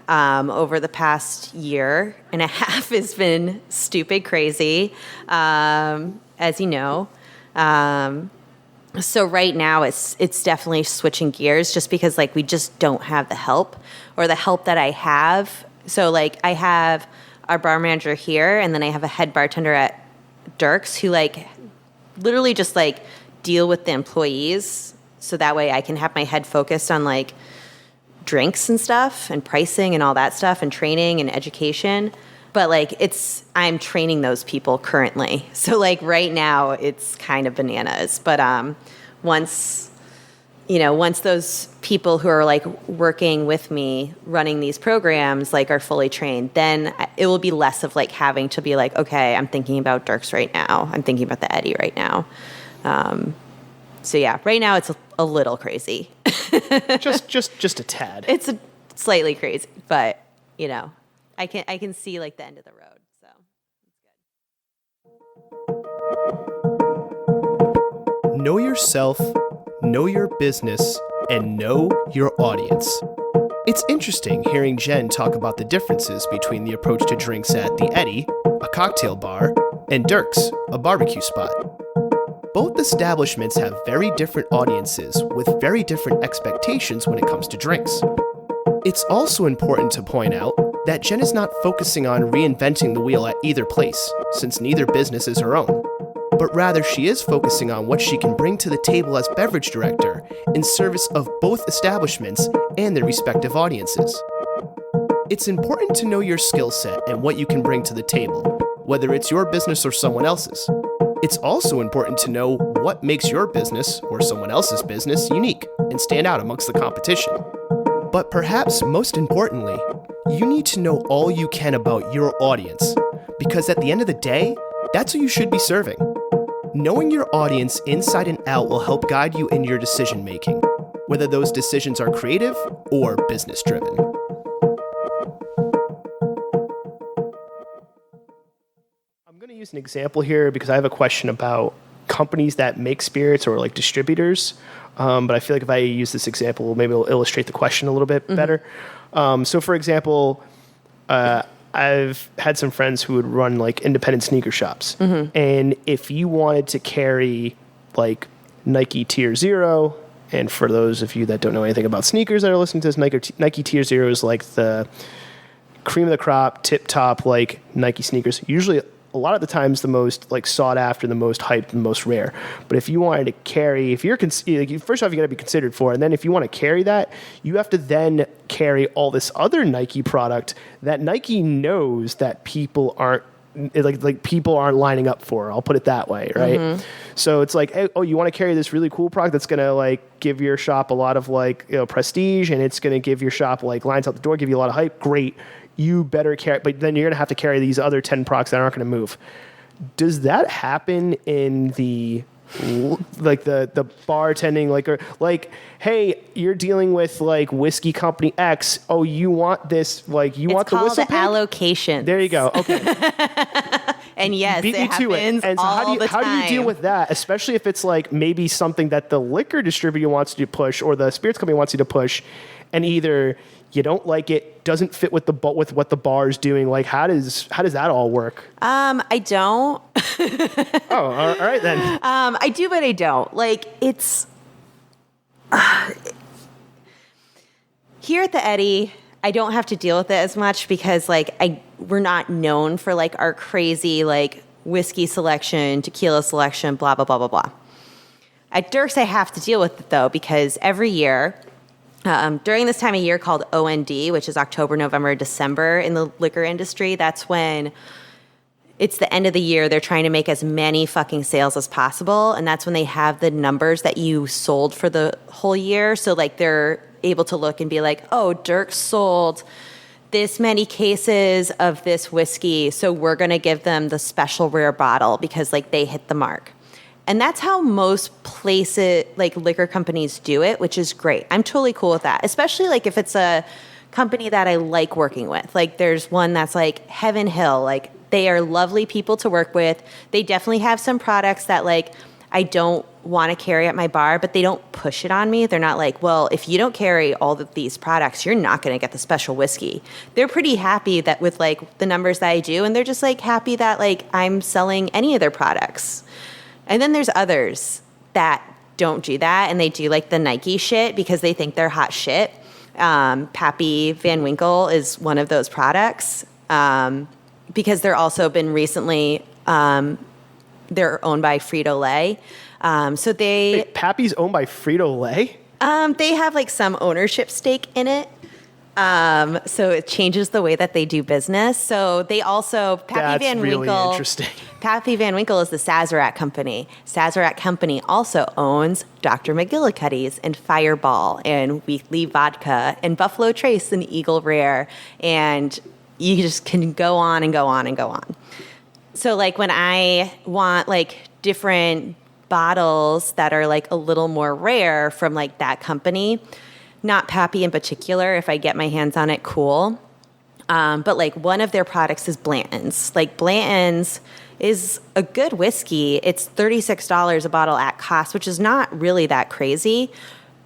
over the past year and a half has been stupid crazy, as you know. So right now it's definitely switching gears, just because like we just don't have the help, or the help that I have. So like I have our bar manager here, and then I have a head bartender at Durks who like literally just like deal with the employees, so that way I can have my head focused on like drinks and stuff and pricing and all that stuff and training and education. But like I'm training those people currently. So like right now it's kind of bananas. But once those people who are like working with me running these programs like are fully trained, then it will be less of like having to be like, okay, I'm thinking about Durks right now. I'm thinking about the Eddy right now. So yeah, right now it's a little crazy. just a tad. It's slightly crazy, but I can see like the end of the road. So Know yourself, know your business, and know your audience. It's interesting hearing Jen talk about the differences between the approach to drinks at the Eddy, a cocktail bar, and Durks, a barbecue spot. Both establishments have very different audiences with very different expectations when it comes to drinks. It's also important to point out that Jen is not focusing on reinventing the wheel at either place, since neither business is her own, but rather she is focusing on what she can bring to the table as beverage director in service of both establishments and their respective audiences. It's important to know your skill set and what you can bring to the table, whether it's your business or someone else's. It's also important to know what makes your business or someone else's business unique and stand out amongst the competition. But perhaps most importantly, you need to know all you can about your audience, because at the end of the day, that's who you should be serving. Knowing your audience inside and out will help guide you in your decision making, whether those decisions are creative or business driven. I'm going to use an example here because I have a question about companies that make spirits or like distributors. But I feel like if I use this example, maybe it'll illustrate the question a little bit better. So for example, I've had some friends who would run like independent sneaker shops. And if you wanted to carry like Nike Tier Zero, and for those of you that don't know anything about sneakers that are listening to this, Nike Tier Zero is like the cream of the crop, tip top, like Nike sneakers, usually a lot of the times the most like sought after, the most hyped, the most rare. But if you wanted to carry, if you're first off, you got to be considered for, and then if you want to carry that, you have to then carry all this other Nike product that Nike knows that people aren't people aren't lining up for. I'll put it that way, right? Mm-hmm. So it's like, hey, oh, you want to carry this really cool product that's going to like give your shop a lot of like, you know, prestige, and it's going to give your shop like lines out the door, give you a lot of hype. Great. You better carry, but then you're going to have to carry these other 10 products that aren't going to move. Does that happen in the like the bartending, like, hey, you're dealing with like whiskey company X. Oh, you want this, like you want the whistle pig? Allocation. There you go. Okay. And yes, beat me to it. And so how do you deal with that, especially if it's like maybe something that the liquor distributor wants to push or the spirits company wants you to push, and either you don't like it, doesn't fit with what the bar is doing. Like, how does that all work? I don't. Oh, all right then. I do, but I don't. Like, it's here at the Eddy, I don't have to deal with it as much because like we're not known for like our crazy like whiskey selection, tequila selection, blah blah blah blah blah. At Durks, I have to deal with it though because every year. During this time of year called OND, which is October, November, December in the liquor industry, that's when it's the end of the year. They're trying to make as many fucking sales as possible. And that's when they have the numbers that you sold for the whole year. So like they're able to look and be like, oh, Dirk sold this many cases of this whiskey. So we're going to give them the special rare bottle because like they hit the mark. And that's how most places, like liquor companies do it, which is great. I'm totally cool with that, especially like if it's a company that I like working with. Like there's one that's like Heaven Hill. Like they are lovely people to work with. They definitely have some products that like I don't want to carry at my bar, but they don't push it on me. They're not like, well, if you don't carry all of these products, you're not going to get the special whiskey. They're pretty happy that with like the numbers that I do, and they're just like happy that like I'm selling any of their products. And then there's others that don't do that, and they do like the Nike shit because they think they're hot shit. Pappy Van Winkle is one of those products because they're also been recently, they're owned by Frito-Lay. Wait, Pappy's owned by Frito-Lay? They have like some ownership stake in it. So it changes the way that they do business. So they also, That's really interesting. Pappy Van Winkle is the Sazerac company. Sazerac company also owns Dr. McGillicuddy's and Fireball and Weekly Vodka and Buffalo Trace and Eagle Rare. And you just can go on and go on and go on. So like when I want like different bottles that are like a little more rare from like that company, not Pappy in particular, if I get my hands on it, cool. But like one of their products is Blanton's. Like Blanton's is a good whiskey. It's $36 a bottle at cost, which is not really that crazy.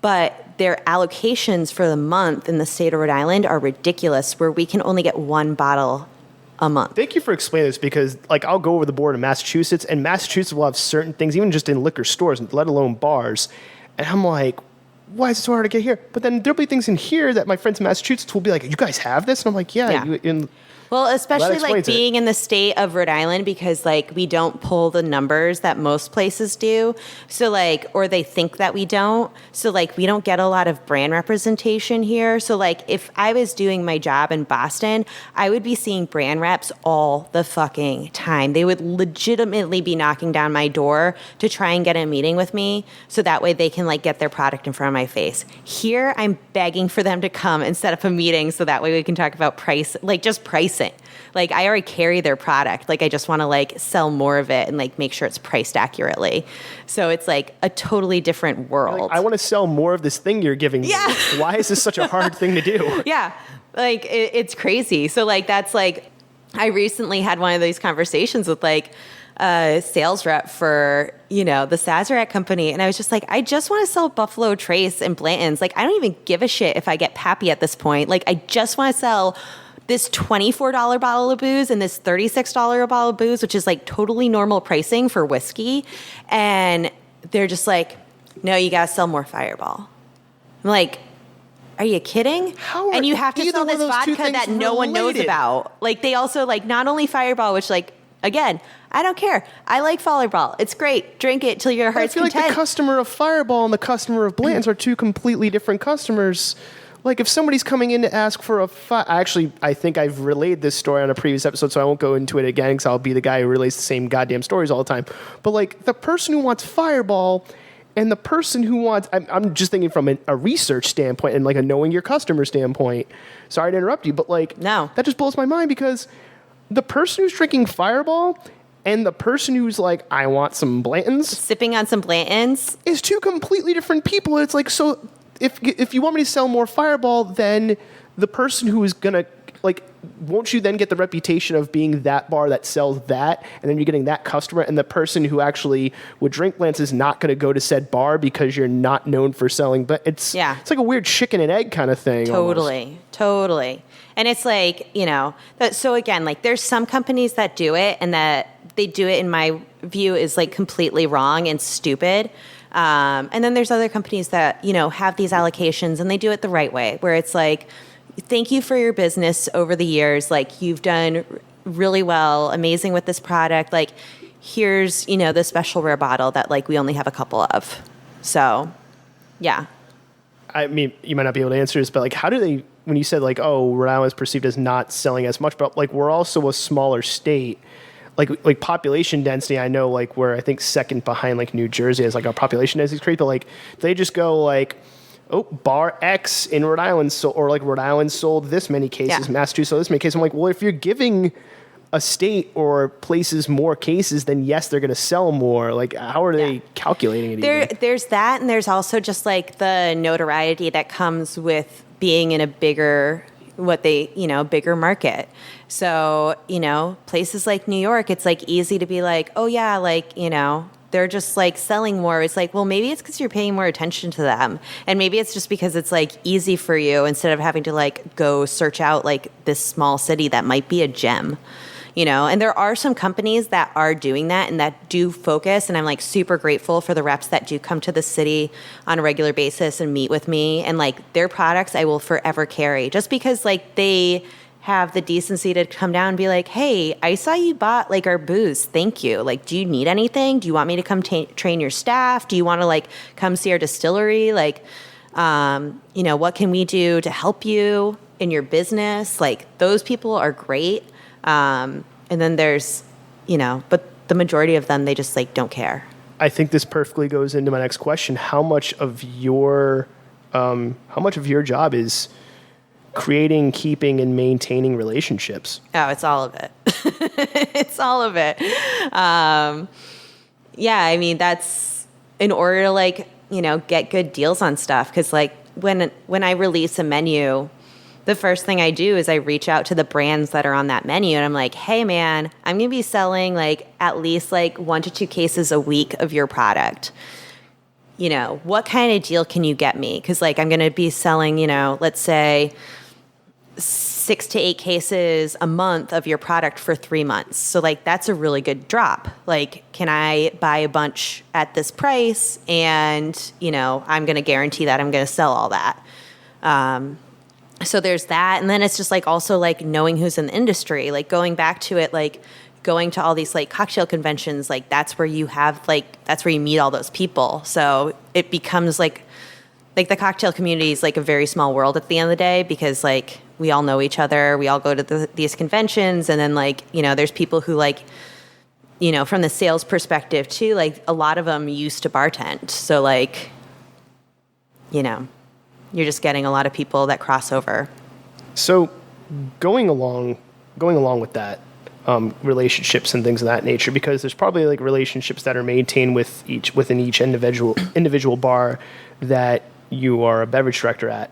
But their allocations for the month in the state of Rhode Island are ridiculous, where we can only get one bottle a month. Thank you for explaining this because like I'll go over the board in Massachusetts, and Massachusetts will have certain things, even just in liquor stores, let alone bars. And I'm like, why is it so hard to get here? But then there'll be things in here that my friends in Massachusetts will be like, you guys have this? And I'm like, yeah. Well, especially like being in the state of Rhode Island, because like we don't pull the numbers that most places do. So like, or they think that we don't. So like we don't get a lot of brand representation here. So like if I was doing my job in Boston, I would be seeing brand reps all the fucking time. They would legitimately be knocking down my door to try and get a meeting with me. So that way they can like get their product in front of my face. Here, I'm begging for them to come and set up a meeting so that way we can talk about price, like just pricing. Like I already carry their product. Like I just want to like sell more of it and like make sure it's priced accurately. So it's like a totally different world. Like, I want to sell more of this thing you're giving me. Yeah. Why is this such a hard thing to do? Yeah. Like it's crazy. So like that's like, I recently had one of these conversations with like a sales rep for, you know, the Sazerac company. And I was just like, I just want to sell Buffalo Trace and Blanton's. Like I don't even give a shit if I get Pappy at this point. Like I just want to sell this $24 bottle of booze and this $36 bottle of booze, which is like totally normal pricing for whiskey. And they're just like, no, you got to sell more Fireball. I'm like, are you kidding? How and you have to sell this vodka that no one knows about. Like they also like not only Fireball, which like Again, I don't care. I like Fireball. It's great. Drink it till your heart's content. I feel like the customer of Fireball and the customer of Blanton's are two completely different customers. Like, if somebody's coming in to ask for I think I've relayed this story on a previous episode, so I won't go into it again because I'll be the guy who relays the same goddamn stories all the time. But, like, the person who wants Fireball and the person who wants... I'm just thinking from a research standpoint and, like, a knowing your customer standpoint. Sorry to interrupt you, but, like... No. That just blows my mind because the person who's drinking Fireball and the person who's like, I want some Blanton's... Sipping on some Blanton's... is two completely different people. It's like, so... If you want me to sell more Fireball, then the person who is going to, like, won't you then get the reputation of being that bar that sells that, and then you're getting that customer, and the person who actually would drink Blanton's is not going to go to said bar because you're not known for selling, but it's like a weird chicken and egg kind of thing. Totally. And it's like, so again, like there's some companies that do it, and that they do it, in my view, is like completely wrong and stupid. And then there's other companies that, have these allocations and they do it the right way, where it's like, thank you for your business over the years. Like, you've done really well, amazing with this product. Like, here's, the special rare bottle that, like, we only have a couple of. So, yeah. I mean, you might not be able to answer this, but, like, how do they, when you said, like, oh, Rhode Island is perceived as not selling as much, but, like, we're also a smaller state. Like population density, I know, like, we're, I think, second behind, like, New Jersey as, like, our population density is crazy, but, like, they just go, like, oh, bar X in Rhode Island, or, like, Rhode Island sold this many cases, Massachusetts sold this many cases. I'm like, well, if you're giving a state or places more cases, then yes, they're going to sell more. Like, how are they calculating it? There's that, and there's also just, like, the notoriety that comes with being in a bigger market. So, places like New York, it's like easy to be like, oh yeah, like, they're just like selling more. It's like, well, maybe it's because you're paying more attention to them. And maybe it's just because it's like easy for you instead of having to like go search out like this small city that might be a gem. And there are some companies that are doing that and that do focus. And I'm like super grateful for the reps that do come to the city on a regular basis and meet with me. And like their products I will forever carry, just because like they have the decency to come down and be like, hey, I saw you bought like our booze. Thank you. Like, do you need anything? Do you want me to come train your staff? Do you want to like come see our distillery? Like, what can we do to help you in your business? Like, those people are great. And then there's, but the majority of them, they just like don't care. I think this perfectly goes into my next question. How much of your job is creating, keeping, and maintaining relationships? Oh, it's all of it. It's all of it. I mean, that's in order to like, get good deals on stuff. Cause like when I release a menu, the first thing I do is I reach out to the brands that are on that menu and I'm like, hey man, I'm going to be selling like at least like 1 to 2 cases a week of your product. What kind of deal can you get me? Cause like I'm going to be selling, let's say 6 to 8 cases a month of your product for 3 months. So like, that's a really good drop. Like, can I buy a bunch at this price? And, I'm going to guarantee that I'm going to sell all that. So there's that. And then it's just like also like knowing who's in the industry, like going back to it, like going to all these like cocktail conventions, like that's where you meet all those people. So it becomes like the cocktail community is like a very small world at the end of the day, because like we all know each other. We all go to these conventions, and then like, there's people who like, from the sales perspective too, like a lot of them used to bartend. So like, you're just getting a lot of people that cross over. So going along with that, relationships and things of that nature, because there's probably like relationships that are maintained within each individual bar that you are a beverage director at.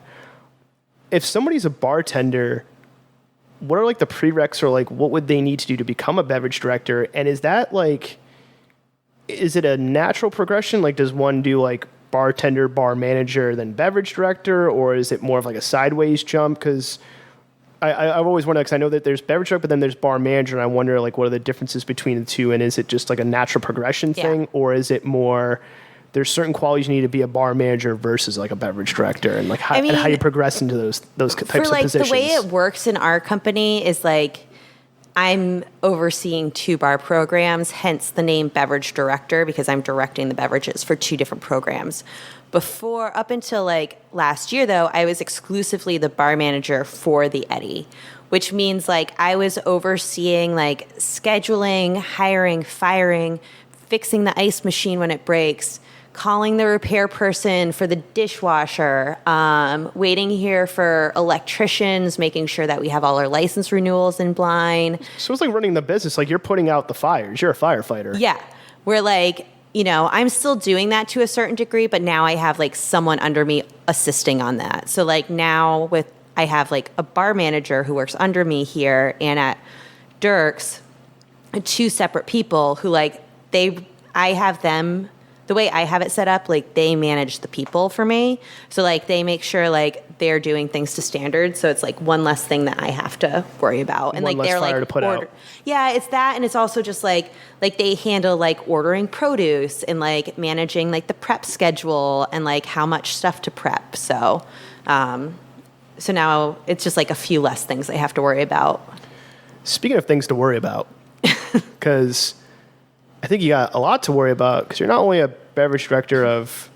If somebody's a bartender, what are like the prereqs, or like what would they need to do to become a beverage director? And is that like, is it a natural progression? Like, does one do like bartender, bar manager, then beverage director, or is it more of like a sideways jump? Because I've always wondered, because I know that there's beverage director, but then there's bar manager, and I wonder like what are the differences between the two, and is it just like a natural progression thing, or is it more there's certain qualities you need to be a bar manager versus like a beverage director, and like how you progress into those types of like positions? The way it works in our company is like, I'm overseeing 2 bar programs, hence the name Beverage Director, because I'm directing the beverages for 2 different programs. Up until like last year, though, I was exclusively the bar manager for the Eddy, which means like I was overseeing like scheduling, hiring, firing, fixing the ice machine when it breaks, calling the repair person for the dishwasher, waiting here for electricians, making sure that we have all our license renewals in line. So it's like running the business. Like you're putting out the fires. You're a firefighter. Yeah. We're like, I'm still doing that to a certain degree, but now I have like someone under me assisting on that. So like now I have like a bar manager who works under me here and at Durks, 2 separate people who like I have them. The way I have it set up, like they manage the people for me. So like they make sure like they're doing things to standards. So it's like one less thing that I have to worry about. And one like less they're fire like to put out. Yeah, it's that, and it's also just like they handle like ordering produce and like managing like the prep schedule and like how much stuff to prep. So so now it's just like a few less things I have to worry about. Speaking of things to worry about, because I think you got a lot to worry about because you're not only a beverage director of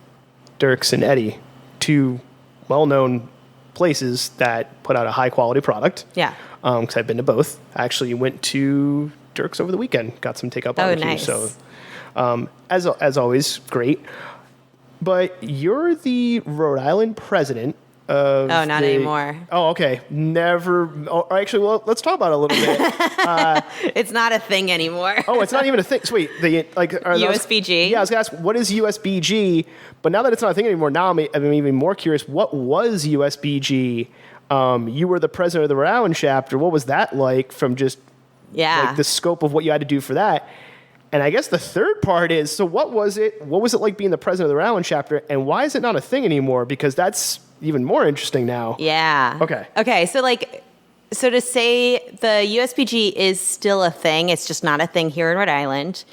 Durks and Eddy, 2 well-known places that put out a high-quality product. Yeah. Because I've been to both. I actually went to Durks over the weekend, got some takeout barbecue. Nice. So, as always, great. But you're the Rhode Island president of not anymore. Oh, okay. Never. Oh, actually, well, let's talk about it a little bit. It's not a thing anymore. Oh, it's not even a thing. Sweet. USBG? Yeah, I was going to ask, what is USBG? But now that it's not a thing anymore, now I'm even more curious. What was USBG? You were the president of the Rhode Island chapter. What was that like from just like the scope of what you had to do for that? And I guess the third part is, so what was it? What was it like being the president of the Rhode Island chapter? And why is it not a thing anymore? Because that's even more interesting now. Yeah. Okay. So to say the USBG is still a thing, it's just not a thing here in Rhode Island.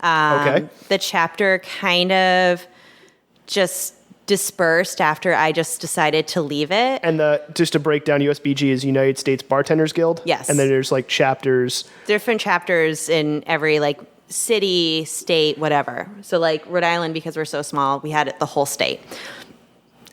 Okay. The chapter kind of just dispersed after I just decided to leave it. And just to break down, USBG is United States Bartenders Guild. Yes. And then there's like chapters. Different chapters in every like city, state, whatever. So like Rhode Island, because we're so small, we had it the whole state.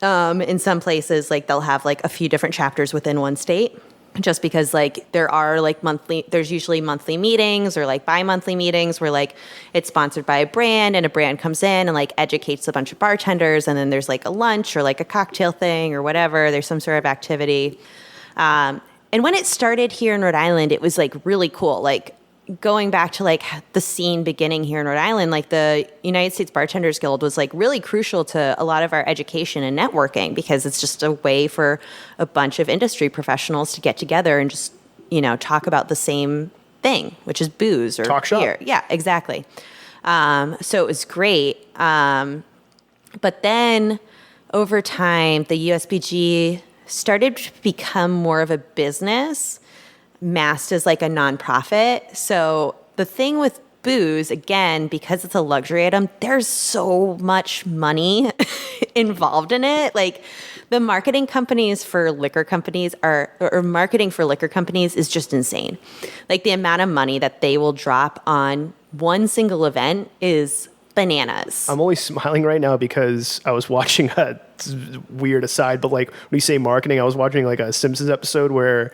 In some places, like they'll have like a few different chapters within one state, just because like there's usually monthly meetings or like bi-monthly meetings where like it's sponsored by a brand and a brand comes in and like educates a bunch of bartenders, and then there's like a lunch or like a cocktail thing or whatever. There's some sort of activity. And when it started here in Rhode Island, it was like really cool. Like going back to like the scene beginning here in Rhode Island, like the United States Bartenders Guild was like really crucial to a lot of our education and networking, because it's just a way for a bunch of industry professionals to get together and just, talk about the same thing, which is booze or talk beer. Shop. Yeah, exactly. So it was great. But then over time, the USBG started to become more of a business, masked as like a nonprofit. So the thing with booze, again, because it's a luxury item, there's so much money involved in it. Like the marketing companies for liquor companies or marketing for liquor companies is just insane. Like the amount of money that they will drop on one single event is bananas. I'm only smiling right now because I was watching a weird aside, but like when you say marketing, I was watching like a Simpsons episode where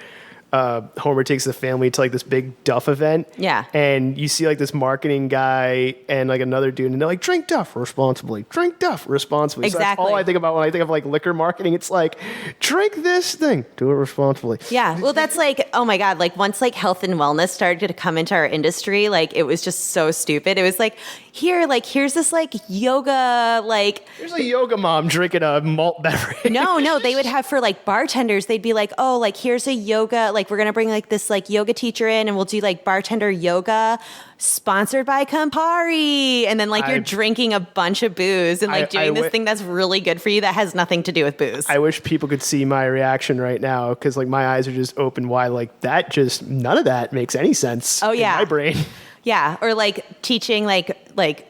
Homer takes the family to like this big Duff event. Yeah. And you see like this marketing guy and like another dude, and they're like, drink Duff responsibly. Drink Duff responsibly. Exactly. So that's all I think about when I think of like liquor marketing. It's like, drink this thing. Do it responsibly. Yeah. Well, that's like, oh my God. Like once like health and wellness started to come into our industry, like it was just so stupid. It was like, here's this like yoga, like. There's a yoga mom drinking a malt beverage. No. They would have for like bartenders, they'd be like, oh, like here's a yoga, like we're going to bring like this like yoga teacher in and we'll do like bartender yoga sponsored by Campari. And then like you're drinking a bunch of booze and like doing this thing that's really good for you that has nothing to do with booze. I wish people could see my reaction right now because like my eyes are just open wide. Like that just, none of that makes any sense in my brain. Yeah. Or like teaching like,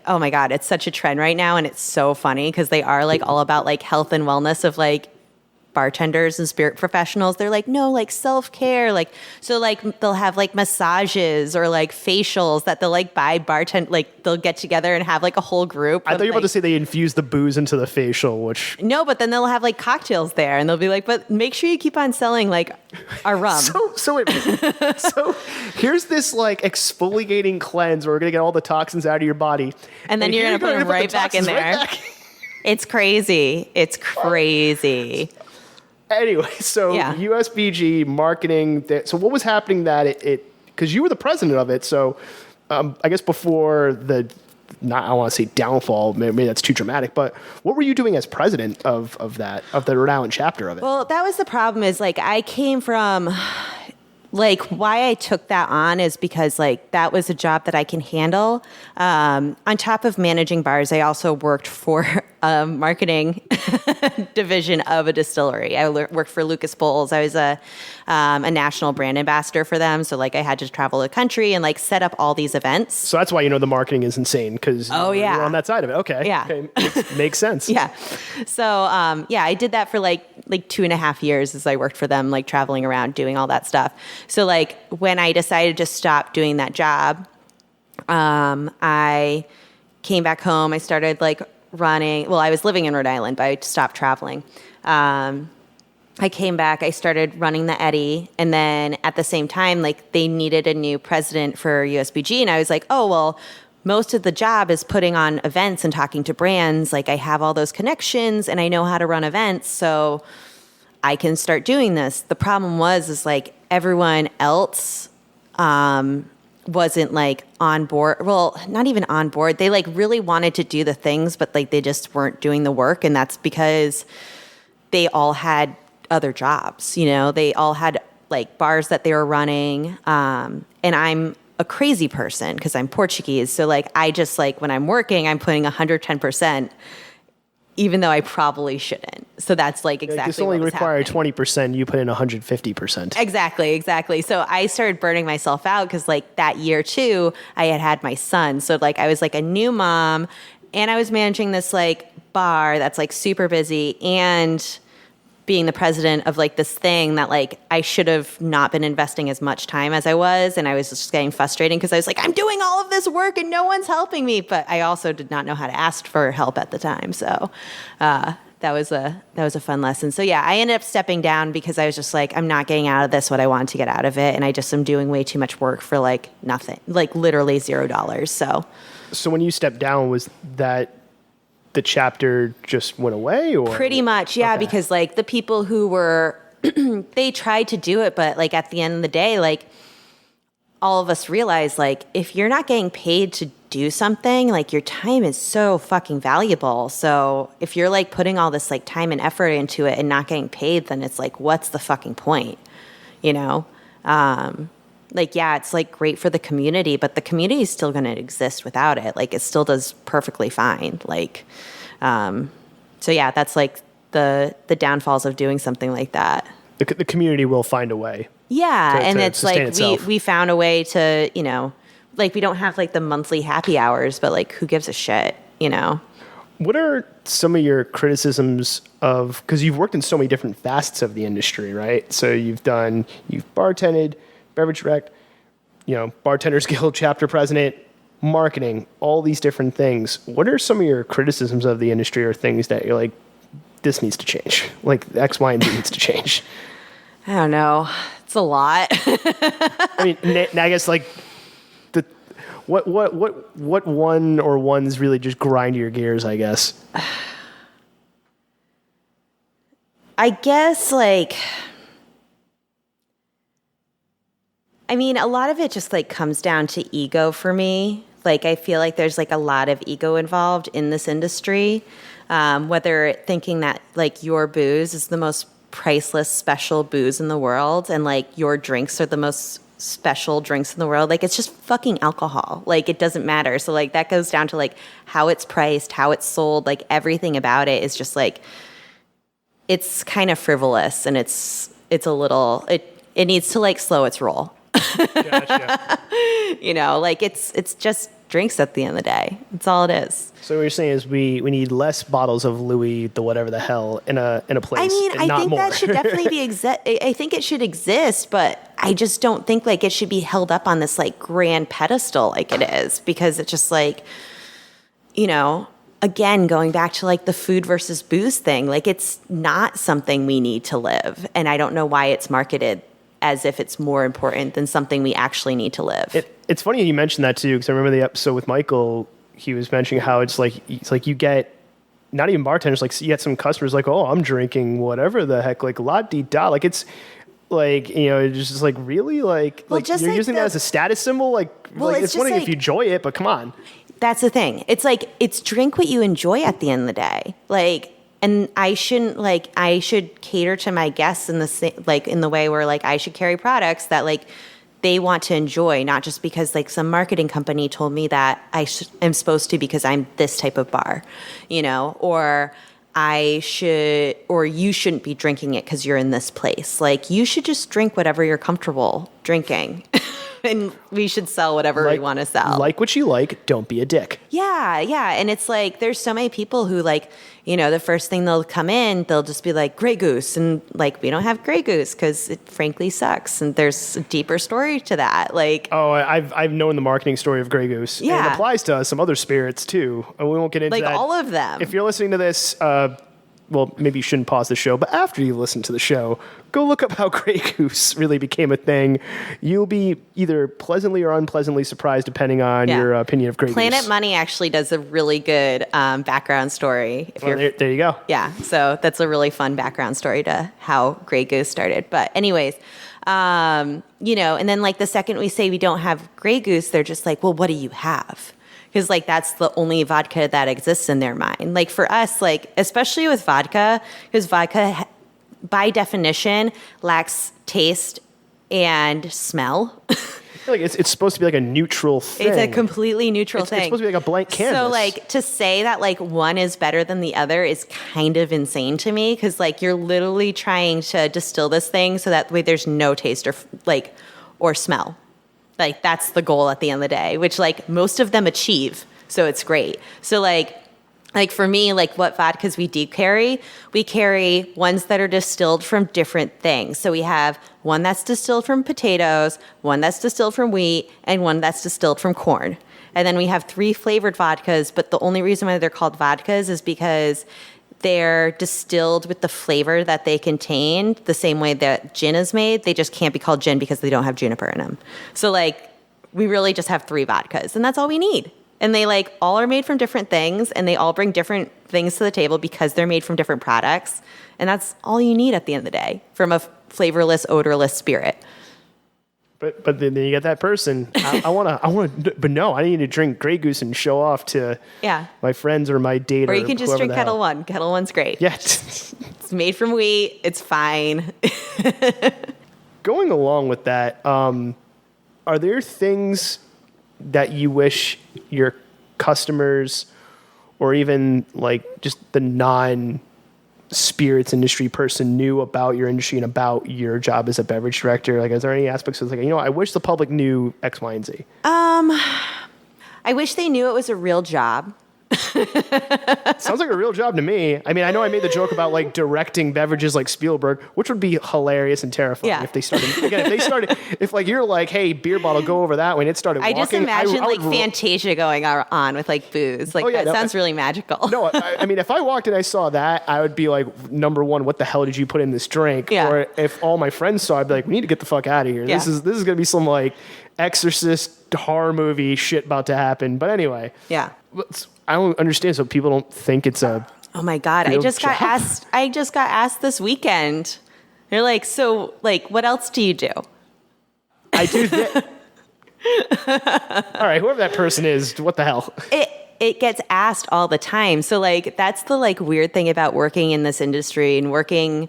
oh my God, it's such a trend right now. And it's so funny because they are like all about like health and wellness of like bartenders and spirit professionals, they're like, no, like self-care, like, so like they'll have like massages or like facials that they'll like buy like they'll get together and have like a whole group. I thought you were about to say they infuse the booze into the facial, which... No, but then they'll have like cocktails there and they'll be like, but make sure you keep on selling like our rum. So here's this like exfoliating cleanse where we're going to get all the toxins out of your body. And then you're going to put them right back in there. Right. It's crazy. It's crazy. Anyway, so USBG marketing. So what was happening that because you were the president of it. So I guess before I don't want to say downfall, maybe that's too dramatic, but what were you doing as president of the Rhode Island chapter of it? Well, that was the problem is like I came from like why I took that on is because like that was a job that I can handle. On top of managing bars, I also worked for a marketing division of a distillery. I worked for Lucas Bowles. I was a national brand ambassador for them. So like I had to travel the country and like set up all these events. So that's why the marketing is insane because you're on that side of it. Okay. Yeah. Okay. Makes sense. Yeah. So I did that for like 2.5 years as I worked for them, like traveling around doing all that stuff. So like when I decided to stop doing that job, I came back home. I started like running. Well, I was living in Rhode Island, but I stopped traveling. I came back. I started running the Eddy, and then at the same time, like they needed a new president for USBG, and I was like, oh well. Most of the job is putting on events and talking to brands. Like I have all those connections and I know how to run events, so I can start doing this. The problem is like everyone else wasn't like on board. Well, not even on board. They like really wanted to do the things, but like they just weren't doing the work. And that's because they all had other jobs, they all had like bars that they were running. And I'm a crazy person because I'm Portuguese. So like, I just like when I'm working, I'm putting 110%, even though I probably shouldn't. So that's like exactly this only what was required happening. 20%. You put in 150%. Exactly. So I started burning myself out because like that year too, I had my son. So like I was like a new mom and I was managing this like bar that's like super busy and being the president of like this thing that like I should have not been investing as much time as I was. And I was just getting frustrated because I was like, I'm doing all of this work and no one's helping me. But I also did not know how to ask for help at the time. So that was a fun lesson. So yeah, I ended up stepping down because I was just like, I'm not getting out of this what I wanted to get out of it. And I just am doing way too much work for like nothing, like literally $0. So when you stepped down, was that the chapter just went away or? Pretty much, yeah, okay. Because like the people who were, they tried to do it, but like at the end of the day, like all of us realized like if you're not getting paid to do something, like your time is so fucking valuable. So if you're like putting all this like time and effort into it and not getting paid, then it's like, what's the fucking point? Like, yeah, it's like great for the community, but the community is still going to exist without it. Like it still does perfectly fine. Like, so yeah, that's like the downfalls of doing something like that. The community will find a way. Yeah. And it's like, itself. we found a way to, like we don't have like the monthly happy hours, but like who gives a shit, What are some of your criticisms of, because you've worked in so many different facets of the industry, right? So you've bartended, Beverage Director, Bartenders Guild chapter president, marketing, all these different things. What are some of your criticisms of the industry or things that you're like, this needs to change? Like X, Y, and Z needs to change. I don't know. It's a lot. I mean, I guess like what one or ones really just grind your gears, I guess. I guess like, I mean, a lot of it just like comes down to ego for me. Like, I feel like there's like a lot of ego involved in this industry, whether thinking that like your booze is the most priceless, special booze in the world and like your drinks are the most special drinks in the world. Like, it's just fucking alcohol. Like, it doesn't matter. So like that goes down to like how it's priced, how it's sold, like everything about it is just like, it's kind of frivolous and it's a little, it needs to like slow its roll. Gotcha. Like it's just drinks at the end of the day. That's all it is. So what you're saying is we need less bottles of Louis the whatever the hell in a place. I mean, and I not think more. that should definitely be I think it should exist, but I just don't think like it should be held up on this like grand pedestal like it is, because it's just like, you know, again, going back to like the food versus booze thing, like it's not something we need to live. And I don't know why it's marketed as if it's more important than something we actually need to live. It's funny you mentioned that too, because I remember the episode with Michael. He was mentioning how it's like you get not even bartenders, like you get some customers like, oh, I'm drinking whatever the heck, like la di da, like it's like, you know, it's just like really like you're like using that as a status symbol, like it's one thing if you enjoy it, but come on. That's the thing. It's like, it's drink what you enjoy at the end of the day. Like, and I should cater to my guests in the way where like I should carry products that like they want to enjoy, not just because like some marketing company told me that I am supposed to because I'm this type of bar, you know, or you shouldn't be drinking it because you're in this place. Like you should just drink whatever you're comfortable drinking. And we should sell whatever we want to sell. Like what you like, don't be a dick. Yeah, yeah. And it's like, there's so many people who like, you know, the first thing they'll come in, they'll just be like, Grey Goose. And like, we don't have Grey Goose because it frankly sucks. And there's a deeper story to that. Like, oh, I've known the marketing story of Grey Goose. Yeah. And it applies to some other spirits too. And we won't get into like that. all of them. If you're listening to this, well, maybe you shouldn't pause the show, but after you listen to the show, go look up how Grey Goose really became a thing. You'll be either pleasantly or unpleasantly surprised depending on your opinion of Grey Goose. Planet Money actually does a really good background story. There you go. Yeah, so that's a really fun background story to how Grey Goose started. But anyways, you know, and then like the second we say we don't have Grey Goose, they're just like, well, what do you have? Because, like, that's the only vodka that exists in their mind. Like, for us, like, especially with vodka, because vodka, by definition, lacks taste and smell. Like it's supposed to be like a neutral thing. It's a completely neutral thing. It's supposed to be like a blank canvas. So, like, to say that, like, one is better than the other is kind of insane to me. Because, like, you're literally trying to distill this thing so that way there's no taste or smell. Like, that's the goal at the end of the day, which, like, most of them achieve. So it's great. So, like for me, like, what vodkas we carry ones that are distilled from different things. So we have one that's distilled from potatoes, one that's distilled from wheat, and one that's distilled from corn. And then we have 3 flavored vodkas, but the only reason why they're called vodkas is because they're distilled with the flavor that they contain, the same way that gin is made. They just can't be called gin because they don't have juniper in them. So, like, we really just have 3 vodkas, and that's all we need. And they, like, all are made from different things, and they all bring different things to the table because they're made from different products. And that's all you need at the end of the day from a flavorless, odorless spirit. But then you get that person. I want to, but no, I need to drink Grey Goose and show off to my friends or my date. Or you can just drink Kettle One. Kettle One's great. Yeah. It's made from wheat. It's fine. Going along with that, are there things that you wish your customers or even like just the non-spirits industry person knew about your industry and about your job as a beverage director? Like, is there any aspects of like, you know, I wish the public knew X, Y, and Z? I wish they knew it was a real job. Sounds like a real job to me. I mean, I know I made the joke about like directing beverages like Spielberg, which would be hilarious and terrifying if they started. Again, if like you're like, hey, beer bottle, go over that way, and it started walking. I just imagine like Fantasia going on with like booze. Like sounds really magical. No, I mean, if I walked and I saw that, I would be like, number one, what the hell did you put in this drink? Yeah. Or if all my friends saw, I'd be like, we need to get the fuck out of here. Yeah. This is gonna be some like Exorcist horror movie shit about to happen. But anyway, I don't understand. So people don't think it's a. Oh my God! I just got asked this weekend. They're like, so like, what else do you do? I do. All right, whoever that person is, what the hell? It gets asked all the time. So like, that's the like weird thing about working in this industry and working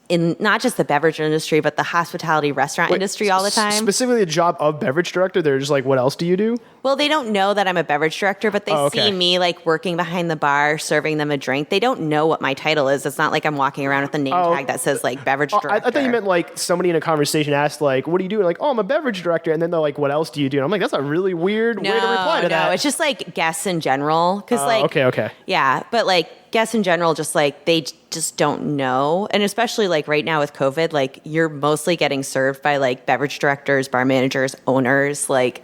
in not just the beverage industry, but the hospitality restaurant industry all the time. Specifically the job of beverage director, they're just like, what else do you do? Well, they don't know that I'm a beverage director, but they see me like working behind the bar, serving them a drink. They don't know what my title is. It's not like I'm walking around with a name tag that says like beverage director. I thought you meant like somebody in a conversation asked like, what do you do? And like, oh, I'm a beverage director. And then they're like, what else do you do? And I'm like, that's a really weird way to reply to that. No, it's just like guests in general. Cause okay. Yeah. But like guests in general, just like, they just don't know. And especially like right now with COVID, like you're mostly getting served by like beverage directors, bar managers, owners, like,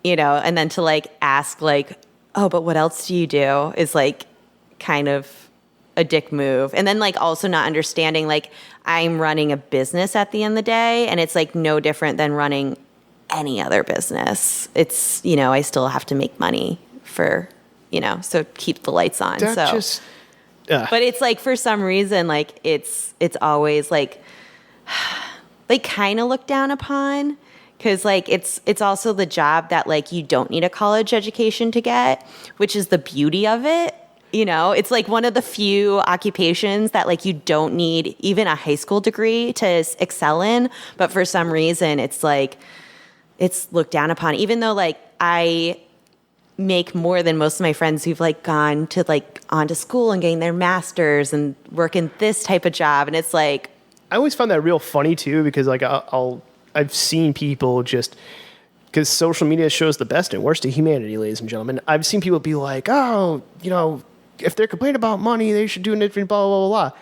you know, and then to like ask like, oh, but what else do you do is like kind of a dick move. And then like also not understanding like I'm running a business at the end of the day, and it's like no different than running any other business. It's, you know, I still have to make money for, you know, so keep the lights on. But it's like for some reason, like it's always like kind of looked down upon, because like it's also the job that like you don't need a college education to get, which is the beauty of it. You know, it's like one of the few occupations that like you don't need even a high school degree to excel in. But for some reason, it's like it's looked down upon, even though like I make more than most of my friends who've like gone to like onto school and getting their masters and work in this type of job. And it's like, I always found that real funny too, because like I've seen people just, because social media shows the best and worst of humanity, ladies and gentlemen. I've seen people be like, oh, you know, if they're complaining about money, they should do a different blah, blah, blah, blah.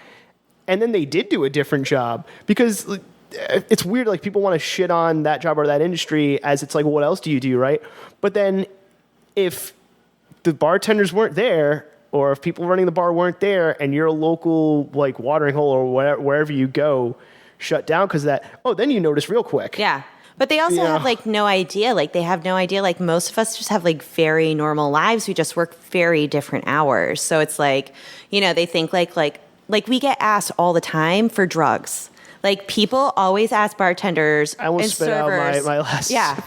And then they did do a different job, because it's weird. Like people want to shit on that job or that industry as it's like, what else do you do, right? But then if the bartenders weren't there, or if people running the bar weren't there, and your local like watering hole or wherever you go shut down because of that, oh, then you notice real quick. Yeah. But they also have like no idea. Like they have no idea. Like most of us just have like very normal lives. We just work very different hours. So it's like, you know, they think like we get asked all the time for drugs. Like people always ask bartenders I almost and spit servers. out my last. Yeah.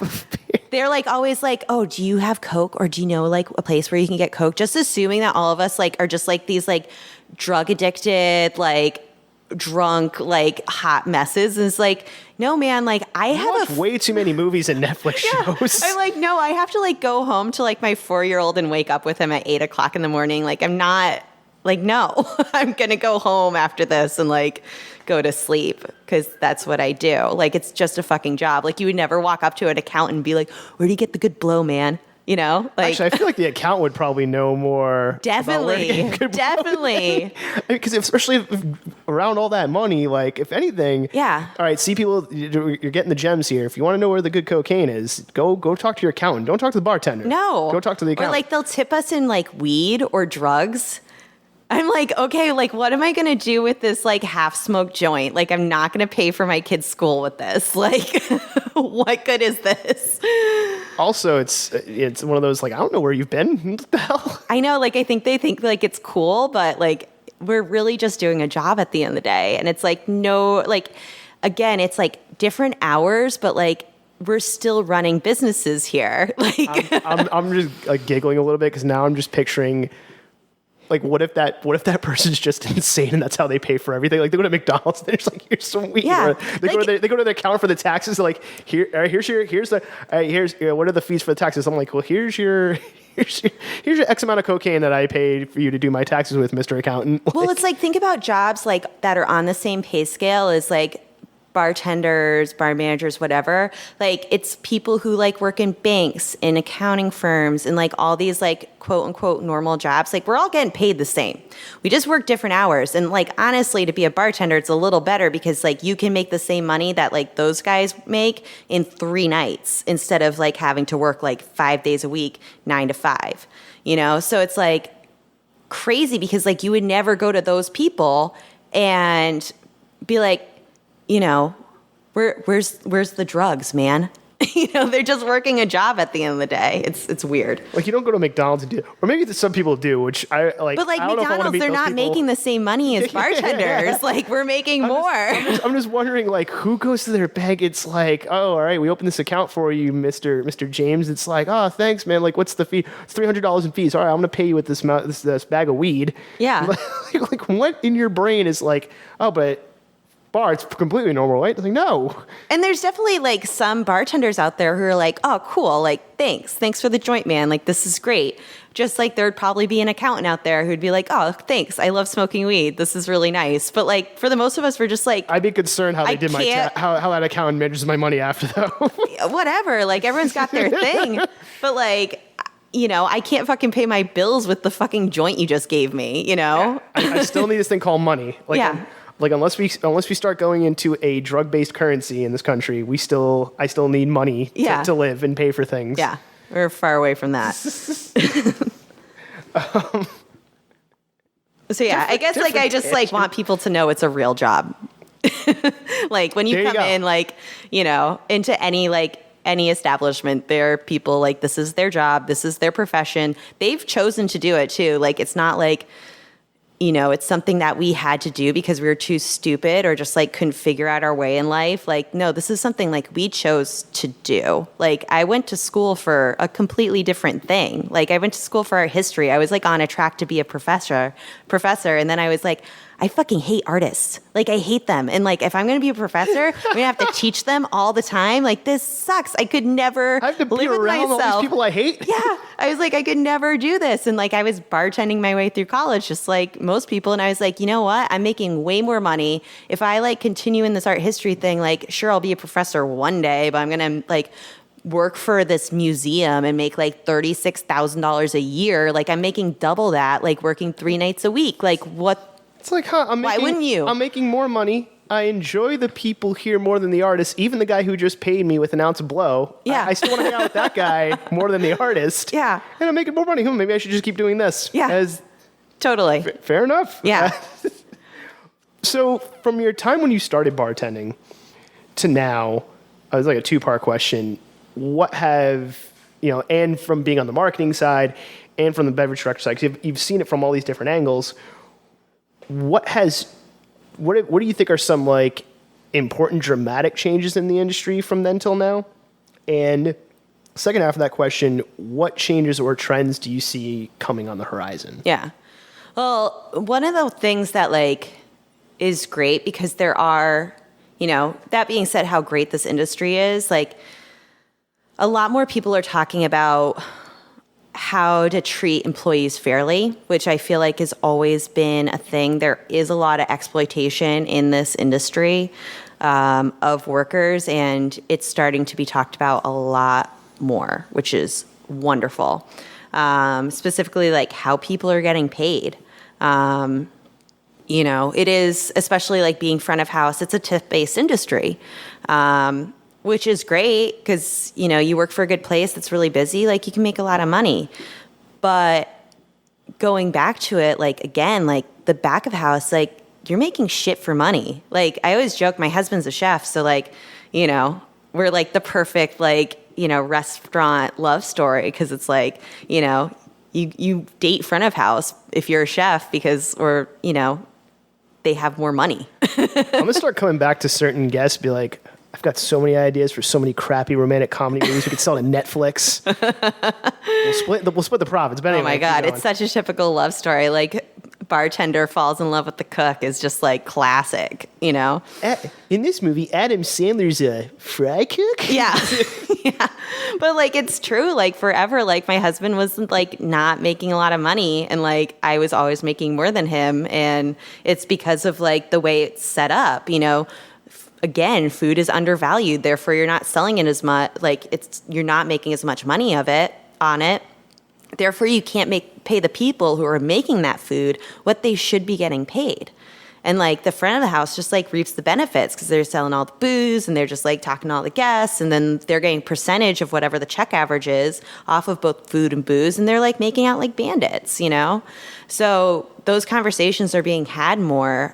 They're like always like, oh, do you have Coke, or do you know like a place where you can get Coke? Just assuming that all of us like are just like these like drug addicted, like drunk, like hot messes. And it's like, no, man, like I have way too many movies and Netflix shows. I'm like, no, I have to like go home to like my 4-year-old and wake up with him at 8 o'clock in the morning. Like I'm not like, no, I'm going to go home after this and like go to sleep, because that's what I do. Like it's just a fucking job. Like you would never walk up to an accountant and be like, where do you get the good blow, man? You know, like actually, I feel like the accountant would probably know more. Definitely. Because especially around all that money, like if anything, yeah. All right, see people, you're getting the gems here. If you want to know where the good cocaine is, go talk to your accountant. Don't talk to the bartender. No, go talk to the accountant. Or like they'll tip us in like weed or drugs. I'm like, okay, like what am I going to do with this like half smoked joint? Like I'm not going to pay for my kid's school with this. Like what good is this? Also, it's one of those like, I don't know where you've been. What the hell? I know, like I think they think like it's cool, but like we're really just doing a job at the end of the day. And it's like, no, like again, it's like different hours, but like we're still running businesses here. Like I'm just like giggling a little bit, because now I'm just picturing, like, what if that person's just insane and that's how they pay for everything? Like, they go to McDonald's and they're just like, here's some weed. Yeah, they go to the account for the taxes. They're like, here's what are the fees for the taxes? I'm like, well, here's your X amount of cocaine that I paid for you to do my taxes with, Mr. Accountant. Well, it's like, think about jobs like that are on the same pay scale as like bartenders, bar managers, whatever. Like it's people who like work in banks, in accounting firms, and like all these like quote unquote normal jobs. Like we're all getting paid the same. We just work different hours. And like honestly, to be a bartender, it's a little better, because like you can make the same money that like those guys make in 3 nights instead of like having to work like 5 days a week, 9 to 5, you know? So it's like crazy, because like you would never go to those people and be like, you know, where's the drugs, man? You know, they're just working a job at the end of the day. It's weird. Like you don't go to McDonald's and do, or maybe some people do, which I like. But like McDonald's, they're not making the same money as bartenders. Yeah. Like we're making more. I'm just wondering, like, who goes to their bank? It's like, oh, all right, we opened this account for you, Mr. James. It's like, oh, thanks, man. Like, what's the fee? It's $300 in fees. All right, I'm gonna pay you with this bag of weed. Yeah. Like what in your brain is like, oh, but bar. It's completely normal, right? It's like, no. And there's definitely like some bartenders out there who are like, oh, cool. Like, thanks for the joint, man. Like, this is great. Just like there'd probably be an accountant out there who'd be like, oh, thanks. I love smoking weed. This is really nice. But like, for the most of us, we're just like, I'd be concerned how they did how that accountant manages my money after though. Whatever. Like, everyone's got their thing. But like, you know, I can't fucking pay my bills with the fucking joint you just gave me, you know? Yeah. I still need this thing called money. Like, yeah. Like unless we start going into a drug-based currency in this country, I still need money to live and pay for things. Yeah, we're far away from that. So yeah, I guess like I just like want people to know it's a real job. Like when you come in, like, you know, into any establishment, there are people like this is their job, this is their profession. They've chosen to do it too. Like it's not like, you know, it's something that we had to do because we were too stupid or just like couldn't figure out our way in life. Like, no, this is something like we chose to do. Like I went to school for a completely different thing. Like I went to school for art history. I was like on a track to be a professor. And then I was like, I fucking hate artists. Like I hate them. And like, if I'm going to be a professor, I'm going to have to teach them all the time. Like this sucks. I could never I have to be around all these people I hate. Yeah. I was like, I could never do this. And like, I was bartending my way through college, just like most people. And I was like, you know what? I'm making way more money. If I like continue in this art history thing, like, sure, I'll be a professor one day, but I'm going to like work for this museum and make like $36,000 a year. Like I'm making double that, like working 3 nights a week. Like what? It's like, why wouldn't you? I'm making more money. I enjoy the people here more than the artist. Even the guy who just paid me with an ounce of blow. Yeah. I still want to hang out with that guy more than the artist. Yeah. And I'm making more money. Maybe I should just keep doing this. Yeah. Totally. Fair enough. Yeah. So from your time when you started bartending to now, it was like a 2-part question. What have, you know, and from being on the marketing side and from the beverage director side, because you've seen it from all these different angles, what do you think are some like important dramatic changes in the industry from then till now? And second half of that question, what changes or trends do you see coming on the horizon? Yeah. Well, one of the things that like is great because there are, you know, that being said, how great this industry is, like a lot more people are talking about how to treat employees fairly, which I feel like has always been a thing. There is a lot of exploitation in this industry of workers, and it's starting to be talked about a lot more, which is wonderful. Specifically, like how people are getting paid. You know, it is, especially like being front of house, it's a tip-based industry. Which is great because, you know, you work for a good place that's really busy, like you can make a lot of money. But going back to it, like, again, like the back of house, like you're making shit for money. Like I always joke, my husband's a chef. So like, you know, we're like the perfect, like, you know, restaurant love story because it's like, you know, you date front of house if you're a chef because, or, you know, they have more money. I'm going to start coming back to certain guests, be like, I've got so many ideas for so many crappy romantic comedy movies we could sell to Netflix. We'll split the profits. But anyway, oh my God, it's such a typical love story. Like bartender falls in love with the cook is just like classic, you know? In this movie, Adam Sandler's a fry cook? Yeah. Yeah. But like, it's true. Like forever, like my husband was like not making a lot of money and like I was always making more than him. And it's because of like the way it's set up, you know? Again, food is undervalued, therefore you're not selling it as much, like you're not making as much money on it. Therefore you can't pay the people who are making that food what they should be getting paid. And like the front of the house just like reaps the benefits because they're selling all the booze and they're just like talking to all the guests and then they're getting percentage of whatever the check average is off of both food and booze and they're like making out like bandits, you know? So those conversations are being had more.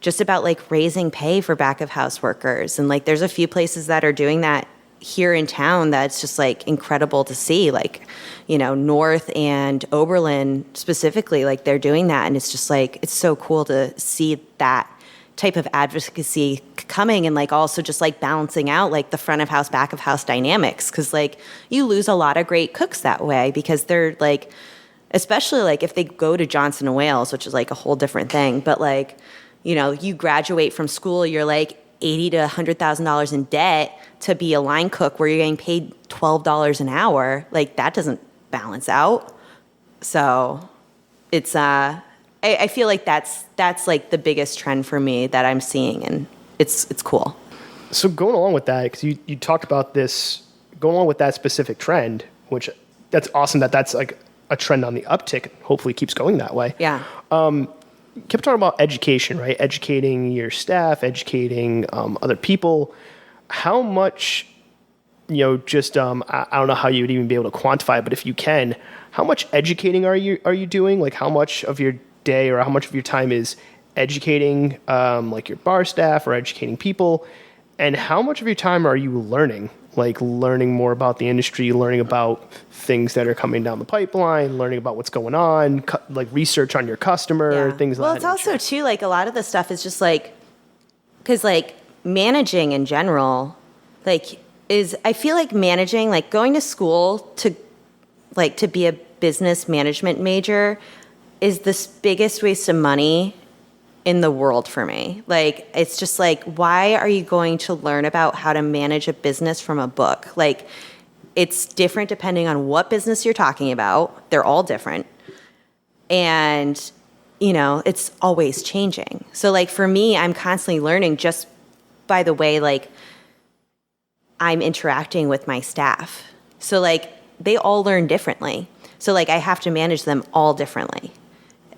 Just about like raising pay for back of house workers. And like, there's a few places that are doing that here in town that's just like incredible to see, like, you know, North and Oberlin specifically, like they're doing that. And it's just like, it's so cool to see that type of advocacy coming and like also just like balancing out like the front of house, back of house dynamics. Cause like you lose a lot of great cooks that way because they're like, especially like if they go to Johnson & Wales, which is like a whole different thing, but like, you graduate from school, you're like $80,000 to $100,000 in debt to be a line cook where you're getting paid $12 an hour. Like that doesn't balance out. So it's, I feel like that's like the biggest trend for me that I'm seeing, and it's cool. So going along with that, because you talked about this, going along with that specific trend, which that's awesome that's like a trend on the uptick, hopefully keeps going that way. Yeah. You kept talking about education, right? Educating your staff, educating other people. How much, just I don't know how you would even be able to quantify it, but if you can, how much educating are you doing? Like how much of your day or how much of your time is educating like your bar staff or educating people? And how much of your time are you learning? Like learning more about the industry, learning about things that are coming down the pipeline, learning about what's going on, like research on your customer, things like that. Well, it's also too, like a lot of the stuff is just like, because like managing in general, like I feel like managing, like going to school to be a business management major is the biggest waste of money in the world for me. Like, it's just like, why are you going to learn about how to manage a business from a book? Like, it's different depending on what business you're talking about. They're all different. And, it's always changing. So like for me, I'm constantly learning just by the way, like I'm interacting with my staff. So like they all learn differently. So like I have to manage them all differently.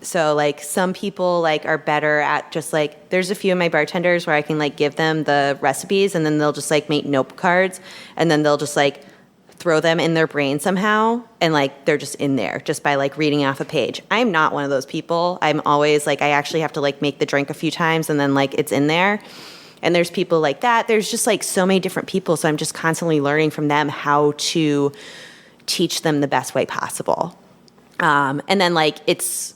So like some people like are better at just like, there's a few of my bartenders where I can like give them the recipes and then they'll just like make note cards and then they'll just like throw them in their brain somehow and like they're just in there just by like reading off a page. I'm not one of those people. I'm always like, I actually have to like make the drink a few times and then like it's in there. And there's people like that. There's just like so many different people. So I'm just constantly learning from them how to teach them the best way possible. And then like it's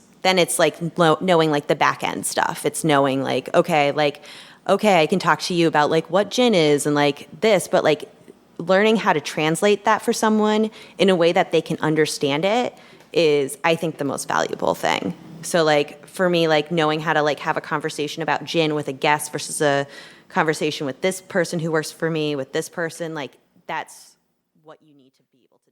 like knowing like the back end stuff. It's knowing like, okay, I can talk to you about like what gin is and like this, but like learning how to translate that for someone in a way that they can understand it is, I think, the most valuable thing. So like for me, like knowing how to like have a conversation about gin with a guest versus a conversation with this person who works for me with this person, like that's what you need to be able to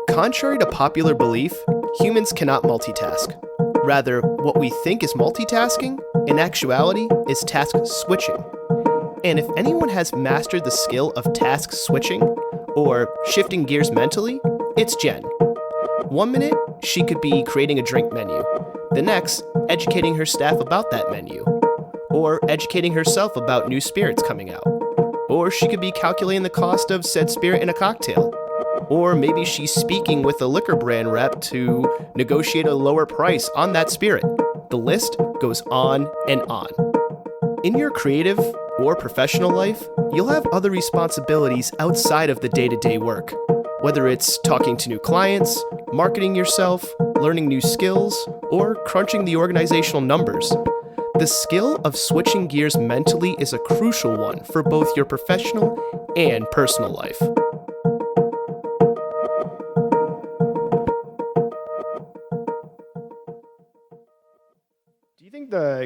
do. Contrary to popular belief, humans cannot multitask. Rather, what we think is multitasking, in actuality, is task switching. And if anyone has mastered the skill of task switching, or shifting gears mentally, it's Jen. 1 minute, she could be creating a drink menu. The next, educating her staff about that menu. Or educating herself about new spirits coming out. Or she could be calculating the cost of said spirit in a cocktail. Or maybe she's speaking with a liquor brand rep to negotiate a lower price on that spirit. The list goes on and on. In your creative or professional life, you'll have other responsibilities outside of the day-to-day work. Whether it's talking to new clients, marketing yourself, learning new skills, or crunching the organizational numbers. The skill of switching gears mentally is a crucial one for both your professional and personal life.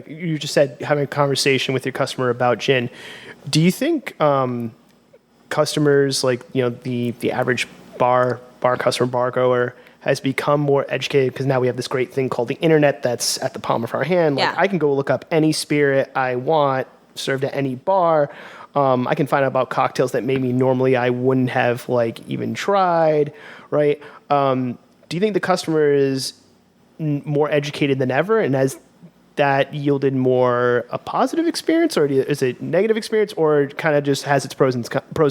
You just said having a conversation with your customer about gin. Do you think customers, like the average bar customer, bar goer, has become more educated because now we have this great thing called the internet that's at the palm of our hand? Like I can go look up any spirit I want served at any bar. I can find out about cocktails that maybe normally I wouldn't have like even tried, right? Do you think the customer is more educated than ever, and has that yielded more a positive experience, or is it negative experience, or kind of just has its pros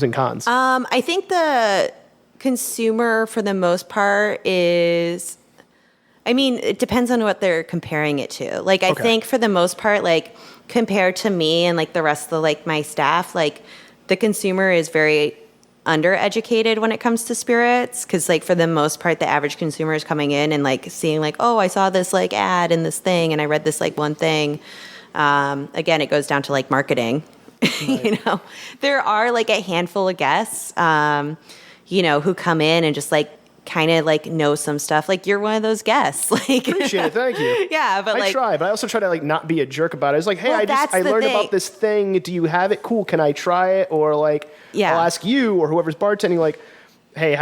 and cons? I think the consumer, for the most part, is, I mean, it depends on what they're comparing it to. Like, I think for the most part, like compared to me and like the rest of the, like my staff, like the consumer is very undereducated when it comes to spirits, because like for the most part the average consumer is coming in and like seeing like, oh, I saw this like ad in this thing and I read this like one thing. Again, it goes down to like marketing. Right. There are like a handful of guests who come in and just like kind of like know some stuff. Like you're one of those guests. Like Appreciate it. Thank you. Yeah, but I try, but I also try to like not be a jerk about it. It's like, hey, Well, I learned thing. about this thing. Do you have it? Cool. Can I try it? Or like, Yeah. I'll ask you or whoever's bartending, like, hey,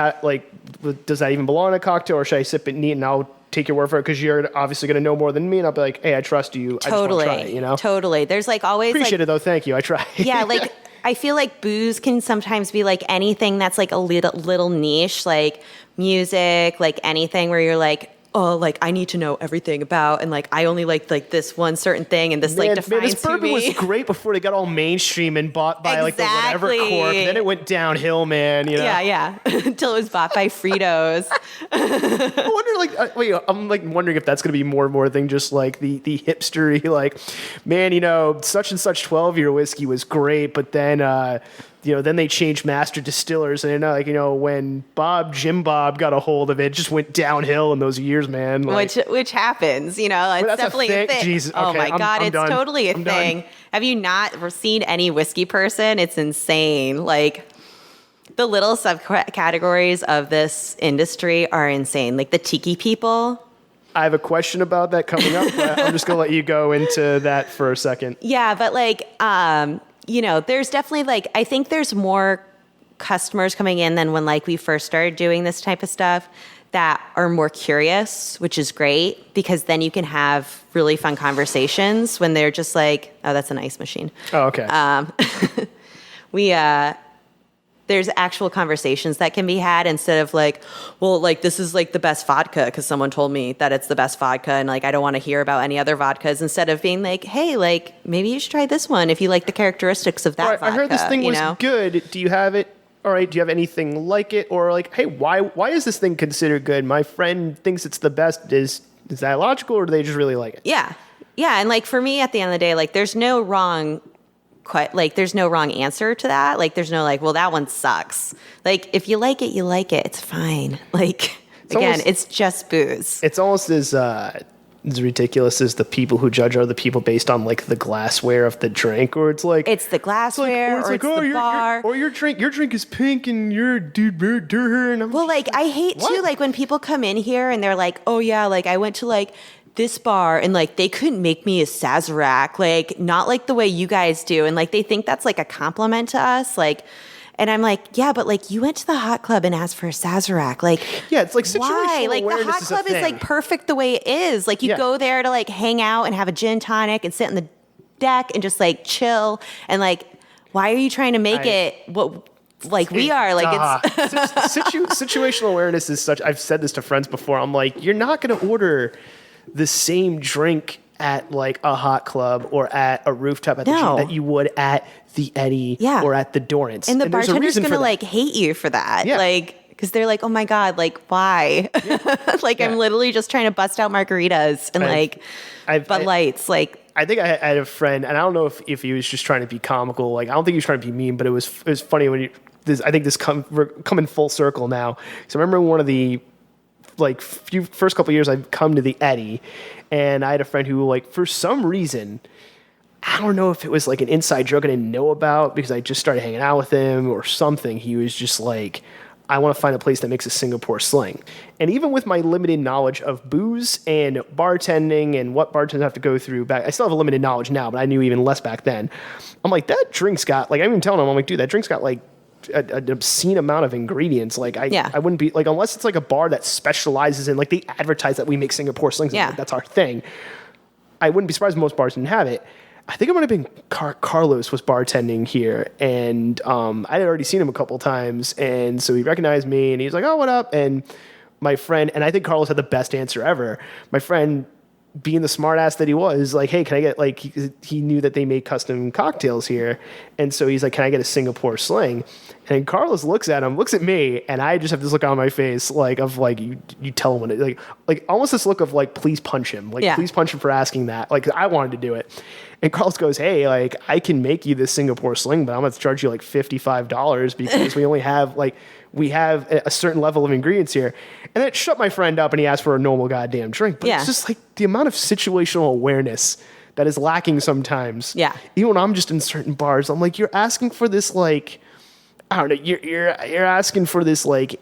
does that even belong in a cocktail, or should I sip it neat and I'll take your word for it because you're obviously going to know more than me, and I'll be like, hey, I trust you. Totally. I just want to try it, you know? Totally. There's like always Appreciate it though. Thank you. I try. Yeah, like I feel like booze can sometimes be like anything that's like a little niche, like music, like anything where you're like, oh, like I need to know everything about, and like I only like this one certain thing, and this like defines this bourbon to was me. great before they got all mainstream and bought by like the whatever Exactly. corp. Then it went downhill, man. You know? Yeah, until it was bought by Fritos. I wonder, I'm like wondering if that's going to be more and more thing, just like the hipstery, like, man, you know, such and such 12-year whiskey was great, but then, then they changed master distillers, and like, you know, when Jim Bob got a hold of it, it just went downhill in those years, man. Like, Which happens, you know, it's definitely a thing. Jesus. Oh Okay, my God, I'm it's done. totally a I'm thing. done. Have you not seen any whiskey person? It's insane. Like the little subcategories of this industry are insane. Like the tiki people. I have a question about that coming up, but I'm just going to let you go into that for a second. Yeah, but like, there's definitely like, I think there's more customers coming in than when like we first started doing this type of stuff that are more curious, which is great because then you can have really fun conversations when they're just like, oh, that's an ice machine. Oh, okay. There's actual conversations that can be had instead of like, well, like this is like the best vodka because someone told me that it's the best vodka and like I don't want to hear about any other vodkas, instead of being like, hey, like maybe you should try this one if you like the characteristics of that All right, vodka. I heard this thing was know? good. Do you have it? All right. Do you have anything like it? Or like, hey, why is this thing considered good? My friend thinks it's the best. Is that logical, or do they just really like it? Yeah. And like for me at the end of the day, like there's no wrong answer to that. Like there's no like, well, that one sucks. Like if you like it, you like it. It's fine. Like it's just booze. It's almost as ridiculous as the people who judge other people based on like the glassware of the drink, or it's like it's the glassware, or it's the bar, or your drink is pink and you're dude. And I'm well, like I hate too, like when people come in here and they're like, oh yeah, like I went to like this bar and like they couldn't make me a Sazerac, like not like the way you guys do, and like they think that's like a compliment to us, like. And I'm like, yeah, but like you went to the hot club and asked for a Sazerac. Like, yeah, it's like situational why? Like awareness the hot club is like perfect the way it is. Like you go there to like hang out and have a gin tonic and sit on the deck and just like chill. And like, why are you trying to make it what like we are? Like it's situational awareness is such. I've said this to friends before. I'm like, you're not going to order the same drink at like a hot club or at a rooftop at the gym that you would at the Eddy or at the Dorrance. And the bartender's going to like hate you for that. Yeah. Like, because they're like, oh my God, like why? Yeah. Like I'm literally just trying to bust out margaritas and Bud Lights. Like I think I had a friend, and I don't know if he was just trying to be comical. Like I don't think he was trying to be mean, but it was funny when I think we're coming full circle now. So I remember one of the like first couple of years I've come to the Eddy, and I had a friend who like for some reason, I don't know if it was like an inside joke I didn't know about because I just started hanging out with him or something. He was just like, I want to find a place that makes a Singapore sling. And even with my limited knowledge of booze and bartending and what bartenders have to go through back, I still have a limited knowledge now, but I knew even less back then. I'm like, that drink's got, like, I'm even telling him, I'm like, dude, that drink's got like an obscene amount of ingredients. Like I wouldn't be like, unless it's like a bar that specializes in like, they advertise that we make Singapore slings. Yeah. Like, that's our thing. I wouldn't be surprised if most bars didn't have it. I think it might have been Carlos was bartending here, and I had already seen him a couple times, and so he recognized me, and he was like, oh, what up? And my friend, and I think Carlos had the best answer ever. My friend, being the smart ass that he was, like, hey, can I get, like, he knew that they made custom cocktails here, and so he's like, can I get a Singapore sling? And Carlos looks at him, looks at me, and I just have this look on my face, like, of, like, you tell him when it, like almost this look of, like, please punch him. Like, please punch him for asking that. Like, I wanted to do it. And Carlos goes, hey, like, I can make you this Singapore sling, but I'm going to charge you, like, $55 because we only have, like, we have a certain level of ingredients here. And it shut my friend up, and he asked for a normal goddamn drink. But it's just, like, the amount of situational awareness that is lacking sometimes. Yeah. Even when I'm just in certain bars, I'm like, you're asking for this, like, I don't know, you're asking for this, like,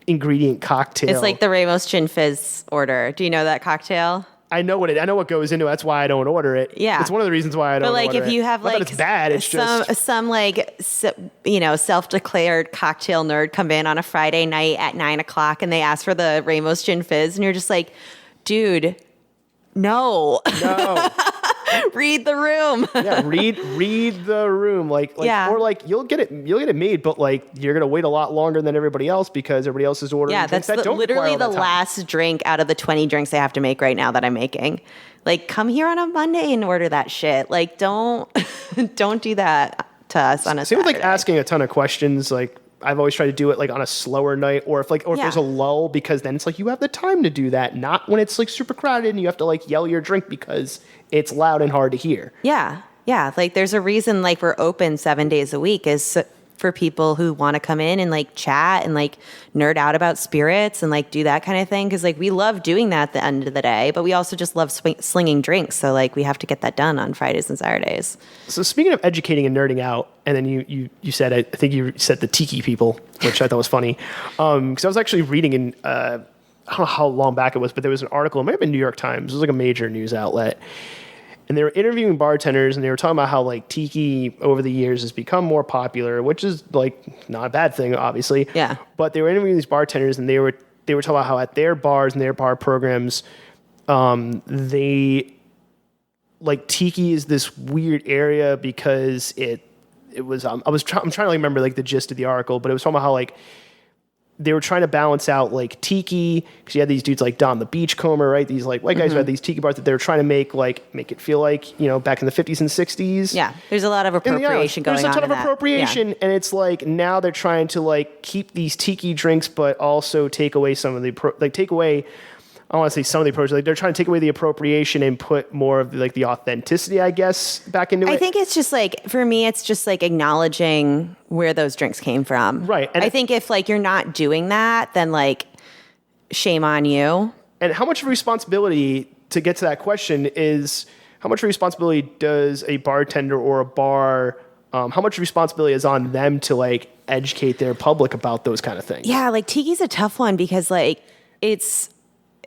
ingredient cocktail. It's like the Ramos Gin Fizz order. Do you know that cocktail? I know what goes into it. That's why I don't order it. Yeah. It's one of the reasons why I don't order it. But like if you have Not like that it's bad, it's just some like, you know, self-declared cocktail nerd come in on a Friday night at 9:00 and they ask for the Ramos Gin Fizz and you're just like, dude, no. Read the room. Yeah, read the room. Like yeah. Or like you'll get it made, but like you're gonna wait a lot longer than everybody else because everybody else is ordering. Yeah, that's literally the last drink out of the 20 drinks I have to make right now that I'm making. Like, come here on a Monday and order that shit. Like, don't do that to us on a Saturday. Same with like asking a ton of questions. Like I've always tried to do it like on a slower night, or if there's a lull, because then it's like you have the time to do that, not when it's like super crowded and you have to like yell your drink because it's loud and hard to hear. Yeah. Yeah. Like there's a reason like we're open 7 days a week is for people who want to come in and like chat and like nerd out about spirits and like do that kind of thing. Cause like we love doing that at the end of the day, but we also just love slinging drinks. So like we have to get that done on Fridays and Saturdays. So speaking of educating and nerding out, and then you said, I think you said the tiki people, which I thought was funny. Cause I was actually reading in, I don't know how long back it was, but there was an article, it might have been New York Times. It was like a major news outlet. And they were interviewing bartenders, and they were talking about how like tiki over the years has become more popular, which is like not a bad thing, obviously. Yeah. But they were interviewing these bartenders, and they were talking about how at their bars and their bar programs, they like tiki is this weird area because it was. I'm trying to remember like the gist of the article, but it was talking about how like they were trying to balance out like tiki, because you had these dudes like Don the Beachcomber, right? These like white guys who had these tiki bars that they were trying to make it feel like, you know, back in the 50s and 60s. Yeah, there's a lot of appropriation going on. There's a ton of that. appropriation, Yeah. and it's like now they're trying to like keep these tiki drinks, but also take away some of the I want to say some of the approach. Like they're trying to take away the appropriation and put more of like the authenticity, I guess, back into it. I think it's just like, for me, it's just like acknowledging where those drinks came from. Right. And I think if like you're not doing that, then like shame on you. And how much responsibility, to get to that question, is how much responsibility does a bartender or a bar, how much responsibility is on them to like educate their public about those kind of things? Yeah, like tiki's a tough one because like it's...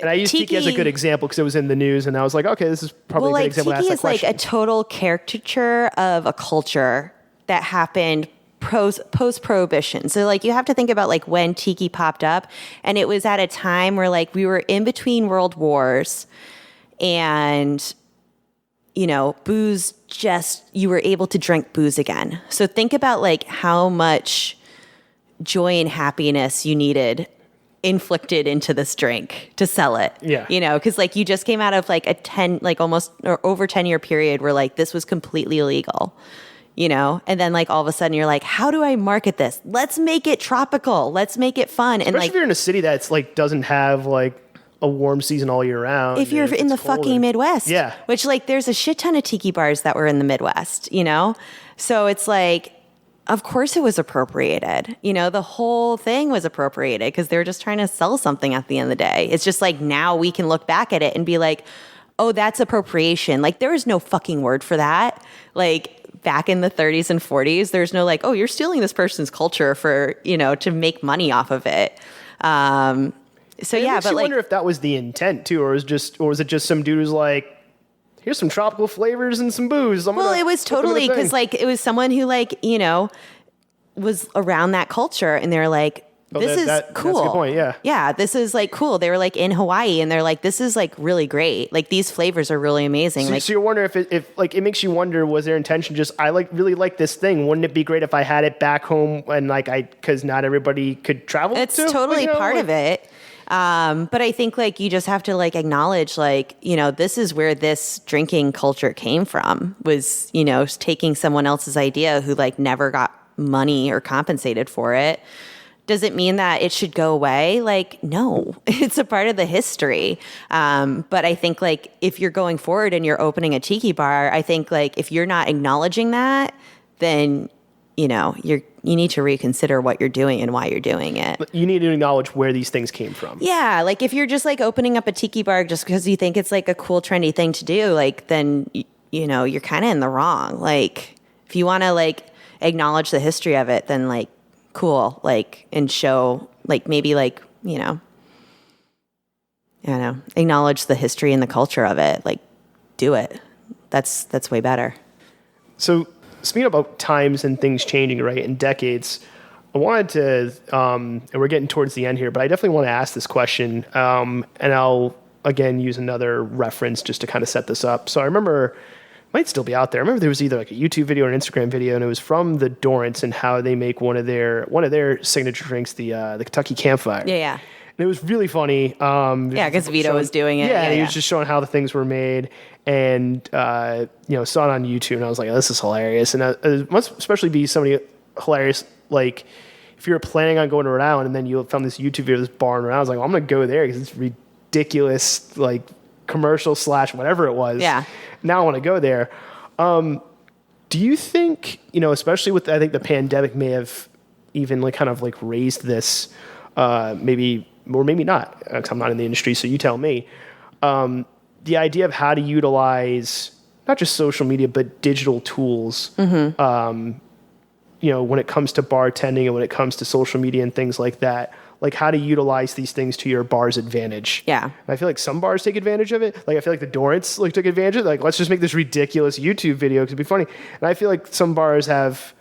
And I used tiki as a good example because it was in the news, and I was like, okay, this is probably a good example to ask that question. Tiki is like a total caricature of a culture that happened post-prohibition. So like you have to think about like when tiki popped up, and it was at a time where like we were in between world wars, and you know, booze, just you were able to drink booze again. So think about like how much joy and happiness you needed inflicted into this drink to sell it. Yeah. You know, because like you just came out of like a 10, like almost or over 10-year period where like this was completely illegal, you know, and then like all of a sudden you're like, how do I market this? Let's make it tropical. Let's make it fun. Especially and like if you're in a city that's like doesn't have like a warm season all year round. If you're in the fucking Midwest. Yeah. Which like there's a shit ton of tiki bars that were in the Midwest, you know? So it's like, of course it was appropriated. You know, the whole thing was appropriated because they were just trying to sell something at the end of the day. It's just like now we can look back at it and be like, oh, that's appropriation. Like there is no fucking word for that. Like back in the 30s and 40s, there's no like, oh, you're stealing this person's culture for, you know, to make money off of it. So yeah, makes but you like, wonder if that was the intent too, or was it just some dude who's like, here's some tropical flavors and some booze. Well, it was totally because like it was someone who like, you know, was around that culture and they're like, this is cool. That's a good point, yeah. Yeah, this is like cool. They were like in Hawaii and they're like, this is like really great. Like these flavors are really amazing. So you're wondering if like it makes you wonder, was their intention just, I like really like this thing. Wouldn't it be great if I had it back home and like because not everybody could travel? It's totally part of it. But I think like you just have to like acknowledge like, you know, this is where this drinking culture came from, was, you know, taking someone else's idea who like never got money or compensated for it. Does it mean that it should go away? Like, no, it's a part of the history. But I think like if you're going forward and you're opening a tiki bar, I think like if you're not acknowledging that, then you know, you need to reconsider what you're doing and why you're doing it. You need to acknowledge where these things came from. Yeah, like if you're just like opening up a tiki bar just because you think it's like a cool, trendy thing to do, like then, you know, you're kind of in the wrong. Like if you want to like acknowledge the history of it, then like cool, like and show like maybe like acknowledge the history and the culture of it. Like, do it. That's way better. So speaking about times and things changing, right, in decades, I wanted to, and we're getting towards the end here, but I definitely want to ask this question, and I'll, again, use another reference just to kind of set this up. So I remember, might still be out there, I remember there was either like a YouTube video or an Instagram video, and it was from the Durks and how they make one of their signature drinks, the Kentucky Campfire. Yeah. And it was really funny. Because Vito was doing it. Yeah, and he was just showing how the things were made, and saw it on YouTube, and I was like, oh, this is hilarious. And it must especially be somebody hilarious, like if you were planning on going to Rhode Island and then you found this YouTube video of this bar in Rhode Island, I was like, well, I'm going to go there because it's ridiculous, like commercial / whatever it was. Yeah. Now I want to go there. Do you think, especially with, I think the pandemic may have even like kind of like raised this, maybe, or maybe not, because I'm not in the industry, so you tell me, the idea of how to utilize not just social media, but digital tools, when it comes to bartending and when it comes to social media and things like that, like how to utilize these things to your bar's advantage. Yeah. And I feel like some bars take advantage of it. Like I feel like the Durks took advantage of it. Like, let's just make this ridiculous YouTube video because it'd be funny. And I feel like some bars have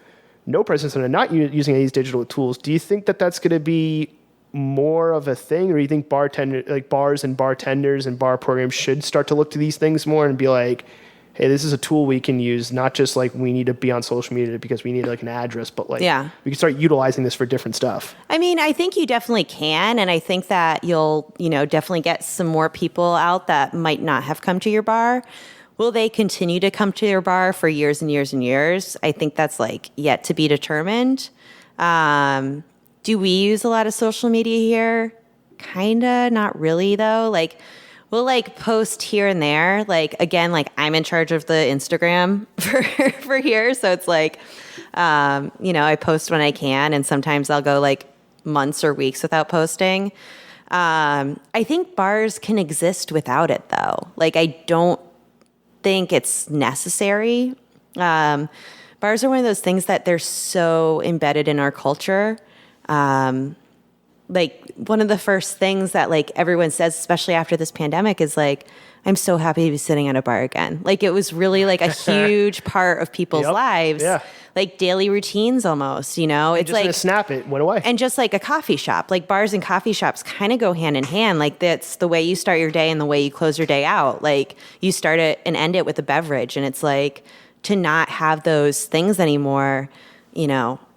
no presence and are not using these digital tools. Do you think that that's going to be more of a thing, or do you think bars and bartenders and bar programs should start to look to these things more and be like, hey, this is a tool we can use, not just like we need to be on social media because we need like an address, but like we can start utilizing this for different stuff. I mean, I think you definitely can. And I think that you'll, definitely get some more people out that might not have come to your bar. Will they continue to come to your bar for years and years and years? I think that's like yet to be determined. Do we use a lot of social media here? Kinda, not really though. Like, we'll like post here and there. Like, again, like I'm in charge of the Instagram for here. So it's like, I post when I can, and sometimes I'll go like months or weeks without posting. I think bars can exist without it though. Like, I don't think it's necessary. Bars are one of those things that they're so embedded in our culture. Like one of the first things that like everyone says, especially after this pandemic, is like, I'm so happy to be sitting at a bar again. Like it was really like a huge part of people's lives, like daily routines almost, it's just like in a snap, it went away. And just like a coffee shop, like bars and coffee shops kind of go hand in hand. Like that's the way you start your day and the way you close your day out. Like you start it and end it with a beverage. And it's like to not have those things anymore,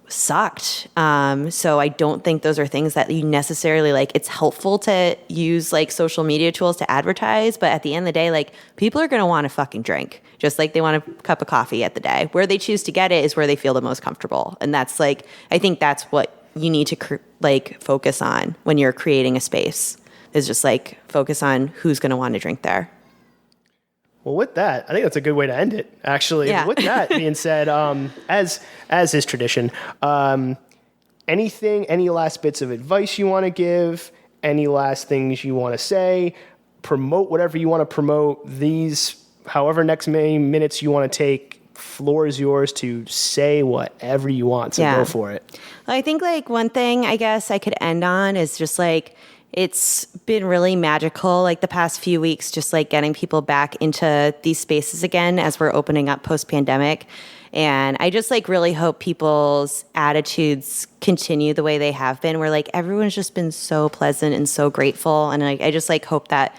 sucked. So I don't think those are things that you necessarily like. It's helpful to use like social media tools to advertise, but at the end of the day, like people are going to want to fucking drink, just like they want a cup of coffee at the day. Where they choose to get it is where they feel the most comfortable. And that's like, I think that's what you need to focus on when you're creating a space, is just like focus on who's going to want to drink there. Well, with that, I think that's a good way to end it, actually. Yeah. With that being said, as is tradition, any last bits of advice you want to give, any last things you want to say, promote whatever you want to promote, these, however next many minutes you want to take, floor is yours to say whatever you want, so go for it. Well, I think like one thing I guess I could end on is just like, it's been really magical, like the past few weeks, just like getting people back into these spaces again as we're opening up post-pandemic. And I just like really hope people's attitudes continue the way they have been, where like everyone's just been so pleasant and so grateful. And I just like hope that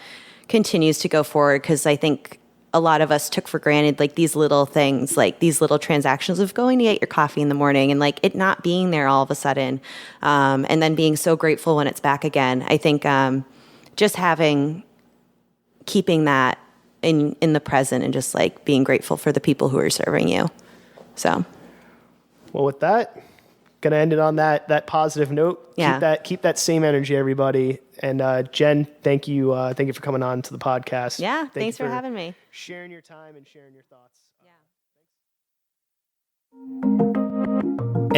continues to go forward, because I think a lot of us took for granted like these little things, like these little transactions of going to get your coffee in the morning and like it not being there all of a sudden, and then being so grateful when it's back again. I think just keeping that in the present and just like being grateful for the people who are serving you. So, well, with that, gonna end it on that positive note. Yeah. Keep that same energy, everybody. And Jen, thank you for coming on to the podcast. Yeah, thanks for having me. Sharing your time and sharing your thoughts. Yeah.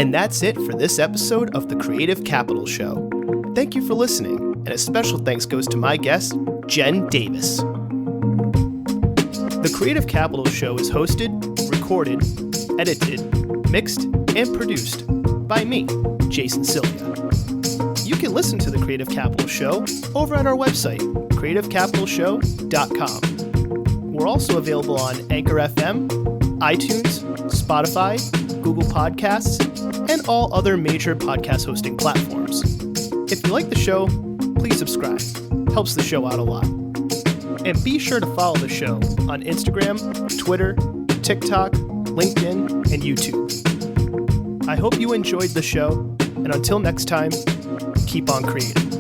And that's it for this episode of the Creative Capital Show. Thank you for listening, and a special thanks goes to my guest, Jen Davis. The Creative Capital Show is hosted, recorded, edited, mixed, and produced by me, Jason Sylvia. You can can listen to The Creative Capital Show over at our website, creativecapitalshow.com. We're also available on Anchor FM, iTunes, Spotify, Google Podcasts, and all other major podcast hosting platforms. If you like the show, please subscribe. Helps the show out a lot. And be sure to follow the show on Instagram, Twitter, TikTok, LinkedIn, and YouTube. I hope you enjoyed the show, and until next time, keep on creating.